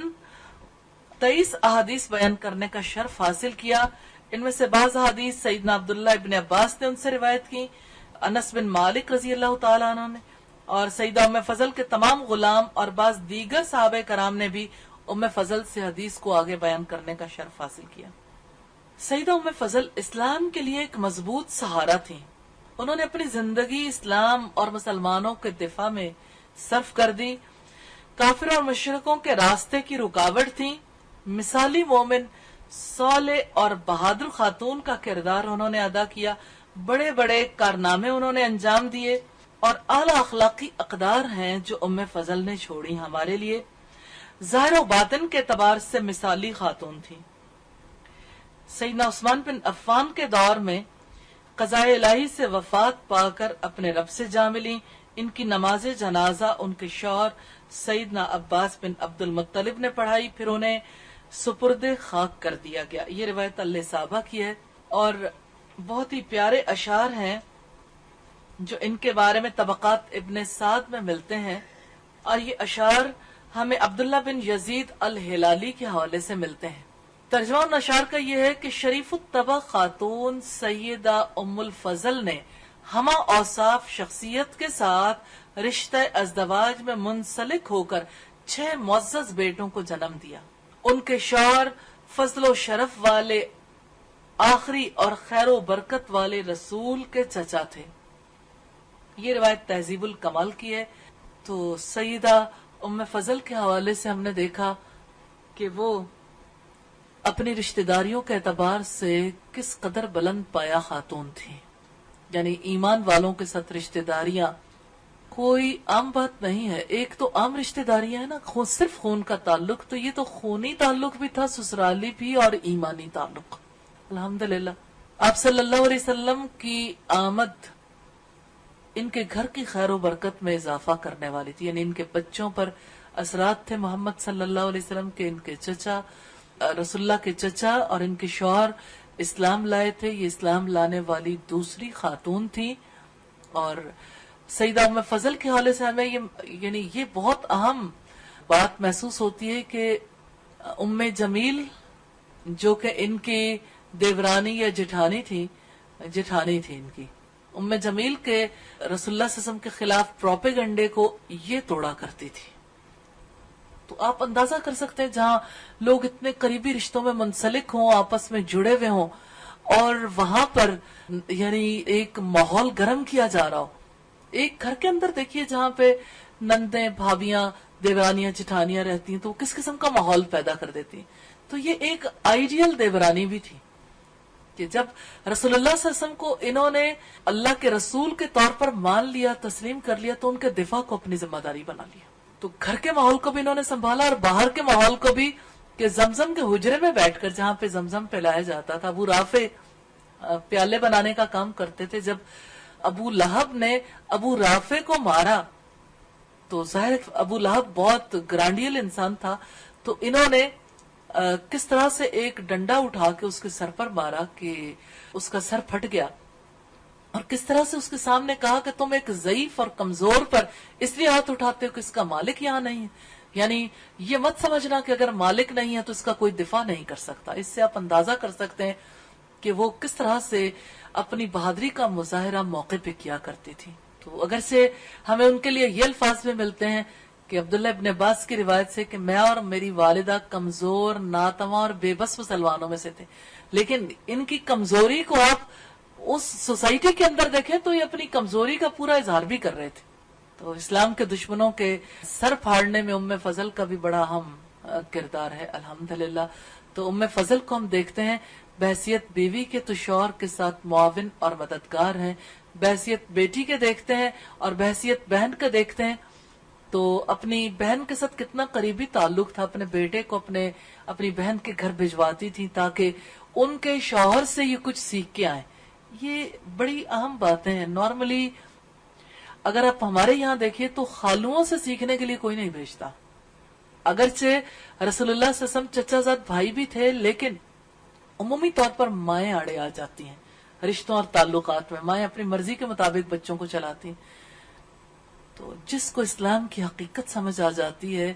23 احادیث بیان کرنے کا شرف حاصل کیا. ان میں سے بعض احادیث سیدنا عبداللہ ابن عباس نے ان سے روایت کی، انس بن مالک رضی اللہ تعالیٰ عنہ نے، اور سیدہ ام فضل کے تمام غلام اور بعض دیگر صحابہ کرام نے بھی ام فضل سے حدیث کو آگے بیان کرنے کا شرف حاصل کیا. سیدہ ام فضل اسلام کے لیے ایک مضبوط سہارا تھی. انہوں نے اپنی زندگی اسلام اور مسلمانوں کے دفاع میں صرف کر دی. کافروں اور مشرکوں کے راستے کی رکاوٹ تھی. مثالی مومن، صالح اور بہادر خاتون کا کردار انہوں نے ادا کیا. بڑے بڑے کارنامے انہوں نے انجام دیے اور اعلیٰ اخلاقی اقدار ہیں جو ام فضل نے چھوڑی ہمارے لیے. ظاہر و باطن کے اعتبار سے مثالی خاتون تھی. سیدنا عثمان بن عفان کے دور میں قضاء الہی سے وفات پا کر اپنے رب سے جا ملی. ان کی نماز جنازہ ان کے شوہر سیدنا عباس بن عبد المطلب نے پڑھائی، پھر انہیں سپرد خاک کر دیا گیا. یہ روایت صحابہ کی ہے اور بہت ہی پیارے اشعار ہیں جو ان کے بارے میں طبقات ابن سعد میں ملتے ہیں، اور یہ اشعار ہمیں عبداللہ بن یزید الہلالی کے حوالے سے ملتے ہیں. ترجمہ ان اشعار کا یہ ہے کہ شریف الطبع خاتون سیدہ ام الفضل نے ہمہ اوصاف شخصیت کے ساتھ رشتہ ازدواج میں منسلک ہو کر 6 معزز بیٹوں کو جنم دیا. ان کے شوہر فضل و شرف والے آخری اور خیر و برکت والے رسول کے چچا تھے. یہ روایت تہذیب الکمال کی ہے. تو سیدہ ام فضل کے حوالے سے ہم نے دیکھا کہ وہ اپنی رشتہ داریوں کے اعتبار سے کس قدر بلند پایا خاتون تھی. یعنی ایمان والوں کے ساتھ رشتہ داریاں کوئی عام بات نہیں ہے. ایک تو عام رشتہ داریاں ہیں نا، صرف خون کا تعلق، تو یہ تو خونی تعلق بھی تھا، سسرالی بھی اور ایمانی تعلق. الحمدللہ آپ صلی اللہ علیہ وسلم کی آمد ان کے گھر کی خیر و برکت میں اضافہ کرنے والی تھی. یعنی ان کے بچوں پر اثرات تھے محمد صلی اللہ علیہ وسلم کے. ان کے چچا رسول اللہ کے چچا اور ان کے شوہر اسلام لائے تھے. یہ اسلام لانے والی دوسری خاتون تھی. اور سیدہ ام فضل کے حوالے سے ہمیں یہ بہت اہم بات محسوس ہوتی ہے کہ ام جمیل جو کہ ان کی دیورانی یا جٹھانی تھی ان کی، ام جمیل کے رسول اللہ صلی اللہ علیہ وسلم کے خلاف پروپیگنڈے کو یہ توڑا کرتی تھی. تو آپ اندازہ کر سکتے ہیں جہاں لوگ اتنے قریبی رشتوں میں منسلک ہوں، آپس میں جڑے ہوئے ہوں، اور وہاں پر یعنی ایک ماحول گرم کیا جا رہا ہو. ایک گھر کے اندر دیکھیے جہاں پہ نندیں، بھابیاں، دیورانیاں، جٹھانیاں رہتی ہیں تو وہ کس قسم کا ماحول پیدا کر دیتی ہیں. تو یہ ایک آئیڈیل دیورانی بھی تھی کہ جب رسول اللہ صلی اللہ علیہ وسلم کو انہوں نے اللہ کے رسول کے طور پر مان لیا، تسلیم کر لیا، تو ان کے دفاع کو اپنی ذمہ داری بنا لیا. تو گھر کے ماحول کو بھی انہوں نے سنبھالا اور باہر کے ماحول کو بھی، کہ زمزم کے حجرے میں بیٹھ کر جہاں پہ زمزم پلایا جاتا تھا، ابو رافع پیالے بنانے کا کام کرتے تھے. جب ابو لہب نے ابو رافع کو مارا تو ظاہر ابو لہب بہت گرانڈیل انسان تھا، تو انہوں نے کس طرح سے ایک ڈنڈا اٹھا کے اس کے سر پر مارا کہ اس کا سر پھٹ گیا، اور کس طرح سے اس کے سامنے کہا کہ تم ایک ضعیف اور کمزور پر اس لیے ہاتھ اٹھاتے ہو کہ اس کا مالک یہاں نہیں ہے. یعنی یہ مت سمجھنا کہ اگر مالک نہیں ہے تو اس کا کوئی دفاع نہیں کر سکتا. اس سے آپ اندازہ کر سکتے ہیں کہ وہ کس طرح سے اپنی بہادری کا مظاہرہ موقع پہ کیا کرتی تھی. تو اگر سے ہمیں ان کے لیے یہ الفاظ بھی ملتے ہیں کہ عبداللہ ابن عباس کی روایت سے کہ میں اور میری والدہ کمزور، ناتواں اور بے بس مسلمانوں میں سے تھے، لیکن ان کی کمزوری کو آپ اس سوسائٹی کے اندر دیکھیں تو یہ اپنی کمزوری کا پورا اظہار بھی کر رہے تھے. تو اسلام کے دشمنوں کے سر پھاڑنے میں ام فضل کا بھی بڑا اہم کردار ہے الحمدللہ. تو ام فضل کو ہم دیکھتے ہیں بحیثیت بیوی کے تو شوہر کے ساتھ معاون اور مددگار ہیں، بحیثیت بیٹی کے دیکھتے ہیں اور بحیثیت بہن کے دیکھتے ہیں تو اپنی بہن کے ساتھ کتنا قریبی تعلق تھا. اپنے بیٹے کو اپنی بہن کے گھر بھجواتی تھی تاکہ ان کے شوہر سے یہ کچھ سیکھ کے آئیں. یہ بڑی اہم باتیں ہیں. نارملی اگر آپ ہمارے یہاں دیکھیے تو خالوؤں سے سیکھنے کے لیے کوئی نہیں بھیجتا. اگرچہ رسول اللہ صلی اللہ علیہ وسلم چچا زاد بھائی بھی تھے لیکن عمومی طور پر مائیں آڑے آ جاتی ہیں رشتوں اور تعلقات میں. مائیں اپنی مرضی کے مطابق بچوں کو چلاتی ہیں. تو جس کو اسلام کی حقیقت سمجھ آ جاتی ہے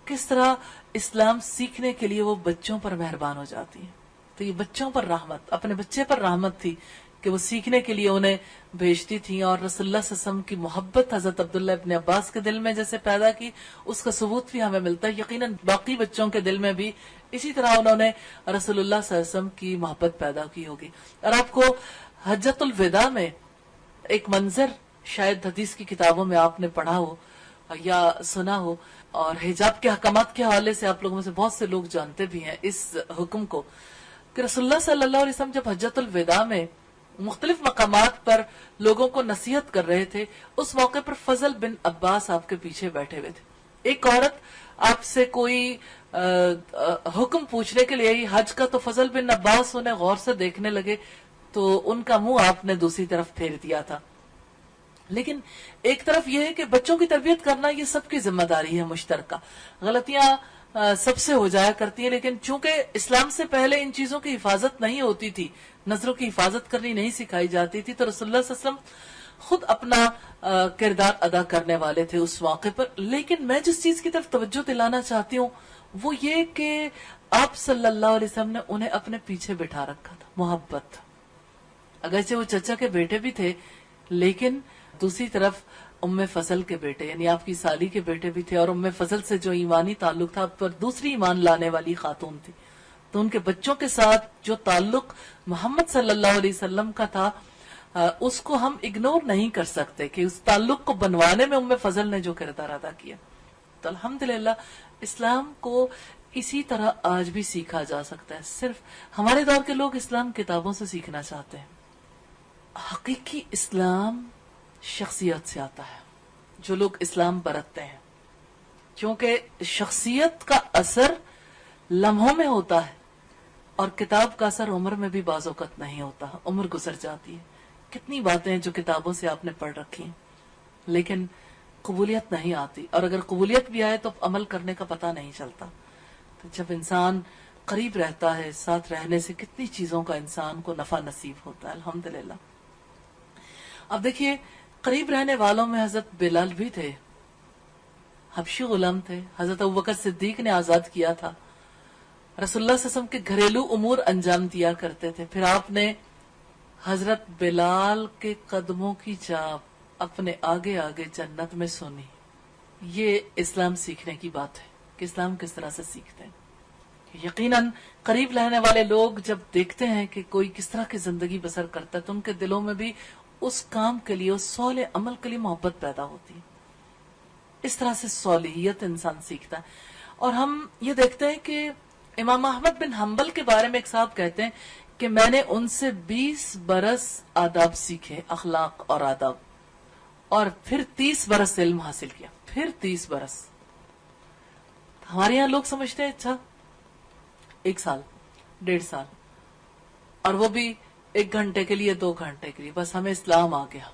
کس طرح اسلام سیکھنے کے لیے وہ بچوں پر مہربان ہو جاتی ہے. تو یہ بچوں پر رحمت، اپنے بچے پر رحمت تھی کہ وہ سیکھنے کے لیے انہیں بھیجتی تھی. اور رسول اللہ صلی اللہ علیہ وسلم کی محبت حضرت عبداللہ ابن عباس کے دل میں جیسے پیدا کی اس کا ثبوت بھی ہمیں ملتا ہے. یقیناً باقی بچوں کے دل میں بھی اسی طرح انہوں نے رسول اللہ صلی اللہ علیہ وسلم کی محبت پیدا کی ہوگی. اور آپ کو حجۃ الوداع میں ایک منظر شاید حدیث کی کتابوں میں آپ نے پڑھا ہو یا سنا ہو، اور حجاب کے احکامات کے حوالے سے آپ لوگوں میں سے بہت سے لوگ جانتے بھی ہیں اس حکم کو، کہ رسول اللہ صلی اللہ علیہ وسلم جب حجۃ الوداع میں مختلف مقامات پر لوگوں کو نصیحت کر رہے تھے اس موقع پر فضل بن عباس آپ کے پیچھے بیٹھے ہوئے تھے. ایک عورت آپ سے کوئی حکم پوچھنے کے لیے آئی حج کا تو فضل بن عباس انہیں غور سے دیکھنے لگے تو ان کا منہ آپ نے دوسری طرف پھیر دیا تھا. لیکن ایک طرف یہ ہے کہ بچوں کی تربیت کرنا یہ سب کی ذمہ داری ہے مشترکہ. غلطیاں سب سے ہو جایا کرتی ہیں لیکن چونکہ اسلام سے پہلے ان چیزوں کی حفاظت نہیں ہوتی تھی، نظروں کی حفاظت کرنی نہیں سکھائی جاتی تھی، تو رسول اللہ صلی اللہ علیہ وسلم خود اپنا کردار ادا کرنے والے تھے اس موقع پر. لیکن میں جس چیز کی طرف توجہ دلانا چاہتی ہوں وہ یہ کہ آپ صلی اللہ علیہ وسلم نے انہیں اپنے پیچھے بٹھا رکھا تھا. محبت، اگرچہ وہ چچا کے بیٹے بھی تھے لیکن دوسری طرف ام فضل کے بیٹے یعنی آپ کی سالی کے بیٹے بھی تھے، اور ام فضل سے جو ایمانی تعلق تھا پر دوسری ایمان لانے والی خاتون تھی. تو ان کے بچوں کے ساتھ جو تعلق محمد صلی اللہ علیہ وسلم کا تھا اس کو ہم اگنور نہیں کر سکتے کہ اس تعلق کو بنوانے میں ام فضل نے جو کردار ادا کیا. تو الحمدللہ اسلام کو اسی طرح آج بھی سیکھا جا سکتا ہے. صرف ہمارے دور کے لوگ اسلام کتابوں سے سیکھنا چاہتے ہیں. حقیقی اسلام شخصیت سے آتا ہے. جو لوگ اسلام برتتے ہیں کیونکہ شخصیت کا اثر لمحوں میں ہوتا ہے اور کتاب کا اثر عمر میں بھی بعض اوقات نہیں ہوتا. عمر گزر جاتی ہے. کتنی باتیں ہیں جو کتابوں سے آپ نے پڑھ رکھی ہیں لیکن قبولیت نہیں آتی، اور اگر قبولیت بھی آئے تو عمل کرنے کا پتہ نہیں چلتا. تو جب انسان قریب رہتا ہے ساتھ رہنے سے کتنی چیزوں کا انسان کو نفع نصیب ہوتا ہے الحمدللہ. اب دیکھیے قریب رہنے والوں میں حضرت بلال بھی تھے، حبشی غلام تھے، حضرت ابوبکر صدیق نے آزاد کیا تھا، رسول اللہ صلی اللہ علیہ وسلم کے گھریلو امور انجام دیا کرتے تھے. پھر آپ نے حضرت بلال کے قدموں کی چاپ اپنے آگے آگے جنت میں سنی. یہ اسلام سیکھنے کی بات ہے کہ اسلام کس طرح سے سیکھتے ہیں. یقیناً قریب رہنے والے لوگ جب دیکھتے ہیں کہ کوئی کس طرح کی زندگی بسر کرتا ہے تو ان کے دلوں میں بھی اس کام کے لیے، اس صالح عمل کے لیے محبت پیدا ہوتی ہے. اس طرح سے صالحیت انسان سیکھتا ہے. اور ہم یہ دیکھتے ہیں کہ امام احمد بن حنبل کے بارے میں ایک صاحب کہتے ہیں کہ میں نے ان سے 20 برس آداب سیکھے، اخلاق اور آداب، اور پھر 30 برس علم حاصل کیا. پھر 30 برس. ہمارے یہاں لوگ سمجھتے ہیں اچھا 1 سال 1.5 سال، اور وہ بھی 1 گھنٹے کے لیے 2 گھنٹے کے لیے، بس ہمیں اسلام آ گیا.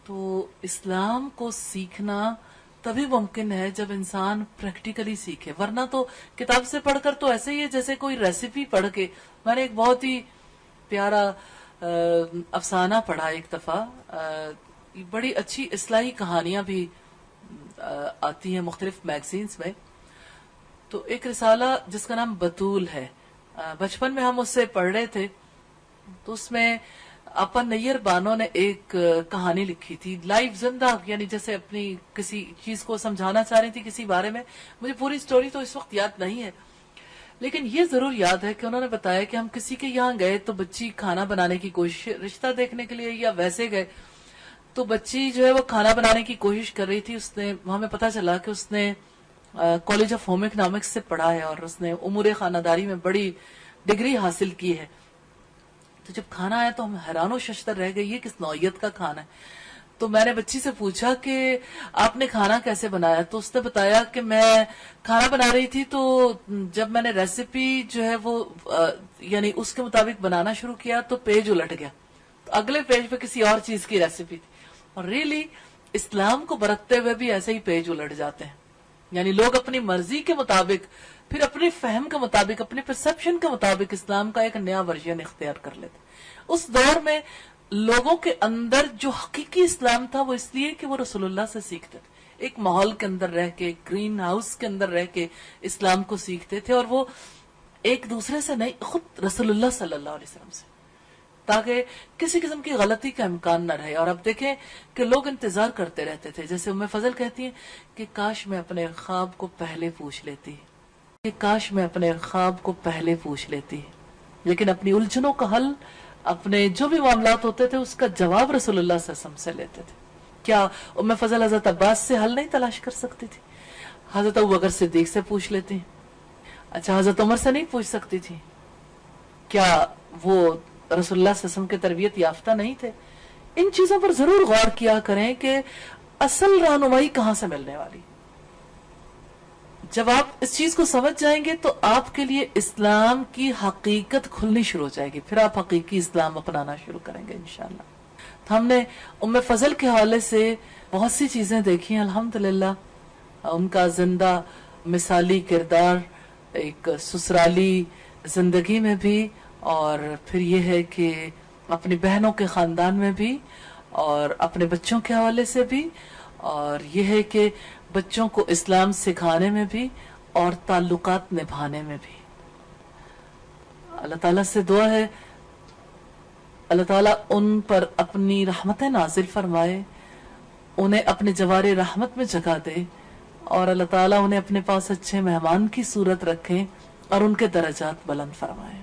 تو اسلام کو سیکھنا تبھی ممکن ہے جب انسان پریکٹیکلی سیکھے، ورنہ تو کتاب سے پڑھ کر تو ایسے ہی ہے جیسے کوئی ریسیپی پڑھ کے. میں نے ایک بہت ہی پیارا افسانہ پڑھا ایک دفعہ. بڑی اچھی اصلاحی کہانیاں بھی آتی ہیں مختلف میگزینز میں. تو ایک رسالہ جس کا نام بطول ہے، بچپن میں ہم اس سے پڑھ رہے تھے. تو اس میں اپن نیر بانو نے ایک کہانی لکھی تھی لائیو زندہ، یعنی جیسے اپنی کسی چیز کو سمجھانا چاہ رہی تھی کسی بارے میں. مجھے پوری سٹوری تو اس وقت یاد نہیں ہے لیکن یہ ضرور یاد ہے کہ انہوں نے بتایا کہ ہم کسی کے یہاں گئے تو بچی کھانا بنانے کی کوشش، رشتہ دیکھنے کے لیے یا ویسے گئے تو بچی جو ہے وہ کھانا بنانے کی کوشش کر رہی تھی. اس نے ہمیں پتا چلا کہ اس نے کالج آف ہوم اکنامکس سے پڑھا ہے اور اس نے امور خانہ داری میں بڑی ڈگری حاصل کی ہے. تو جب کھانا آیا تو ہم حیران و ششدر رہ گئے, یہ کس نوعیت کا کھانا ہے. تو میں نے بچی سے پوچھا کہ آپ نے کھانا کیسے بنایا. تو اس نے بتایا کہ میں کھانا بنا رہی تھی تو جب میں نے ریسیپی جو ہے وہ یعنی اس کے مطابق بنانا شروع کیا تو پیج الٹ گیا, تو اگلے پیج پہ کسی اور چیز کی ریسیپی تھی. اور ریلی اسلام کو برتتے ہوئے بھی ایسے ہی پیج الٹ جاتے ہیں. یعنی لوگ اپنی مرضی کے مطابق, پھر اپنے فہم کے مطابق, اپنے پرسپشن کے مطابق اسلام کا ایک نیا ورژن اختیار کر لیتے. اس دور میں لوگوں کے اندر جو حقیقی اسلام تھا وہ اس لیے کہ وہ رسول اللہ سے سیکھتے تھے, ایک ماحول کے اندر رہ کے, گرین ہاؤس کے اندر رہ کے اسلام کو سیکھتے تھے, اور وہ ایک دوسرے سے نہیں, خود رسول اللہ صلی اللہ علیہ وسلم سے, تاکہ کسی قسم کی غلطی کا امکان نہ رہے. اور اب دیکھیں کہ لوگ انتظار کرتے رہتے تھے, جیسے ام فضل کہتی ہیں کہ کاش میں اپنے خواب کو پہلے پوچھ لیتی, کہ کاش میں اپنے خواب کو پہلے پوچھ لیتی, لیکن اپنی الجھنوں کا حل, اپنے جو بھی معاملات ہوتے تھے اس کا جواب رسول اللہ صلی اللہ علیہ وسلم سے لیتے تھے. کیا ام فضل حضرت عباس سے حل نہیں تلاش کر سکتی تھی؟ حضرت ابوبکر صدیق سے پوچھ لیتی. اچھا, حضرت عمر سے نہیں پوچھ سکتی تھی؟ کیا وہ رسول اللہ صلی اللہ علیہ وسلم کے تربیت یافتہ نہیں تھے؟ ان چیزوں پر ضرور غور کیا کریں کہ اصل رہنمائی کہاں سے ملنے والی. جب آپ اس چیز کو سمجھ جائیں گے تو آپ کے لیے اسلام کی حقیقت کھلنی شروع ہو جائے گی, پھر آپ حقیقی اسلام اپنانا شروع کریں گے انشاءاللہ. تو ہم نے ام فضل کے حوالے سے بہت سی چیزیں دیکھی ہیں الحمدللہ. ان کا زندہ مثالی کردار ایک سسرالی زندگی میں بھی, اور پھر یہ ہے کہ اپنی بہنوں کے خاندان میں بھی, اور اپنے بچوں کے حوالے سے بھی, اور یہ ہے کہ بچوں کو اسلام سکھانے میں بھی اور تعلقات نبھانے میں بھی. اللہ تعالیٰ سے دعا ہے اللہ تعالیٰ ان پر اپنی رحمتیں نازل فرمائے, انہیں اپنے جوار رحمت میں جگہ دے, اور اللہ تعالیٰ انہیں اپنے پاس اچھے مہمان کی صورت رکھیں اور ان کے درجات بلند فرمائے.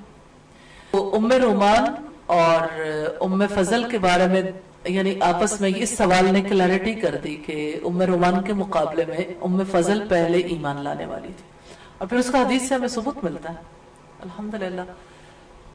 ام رومان اور ام فضل کے بارے میں یعنی آپس میں اس سوال نے کلیرٹی کر دی کہ ام رومان کے مقابلے میں ام فضل پہلے ایمان لانے والی تھی, اور پھر اس کا حدیث سے ہمیں ثبوت ملتا ہے الحمدللہ.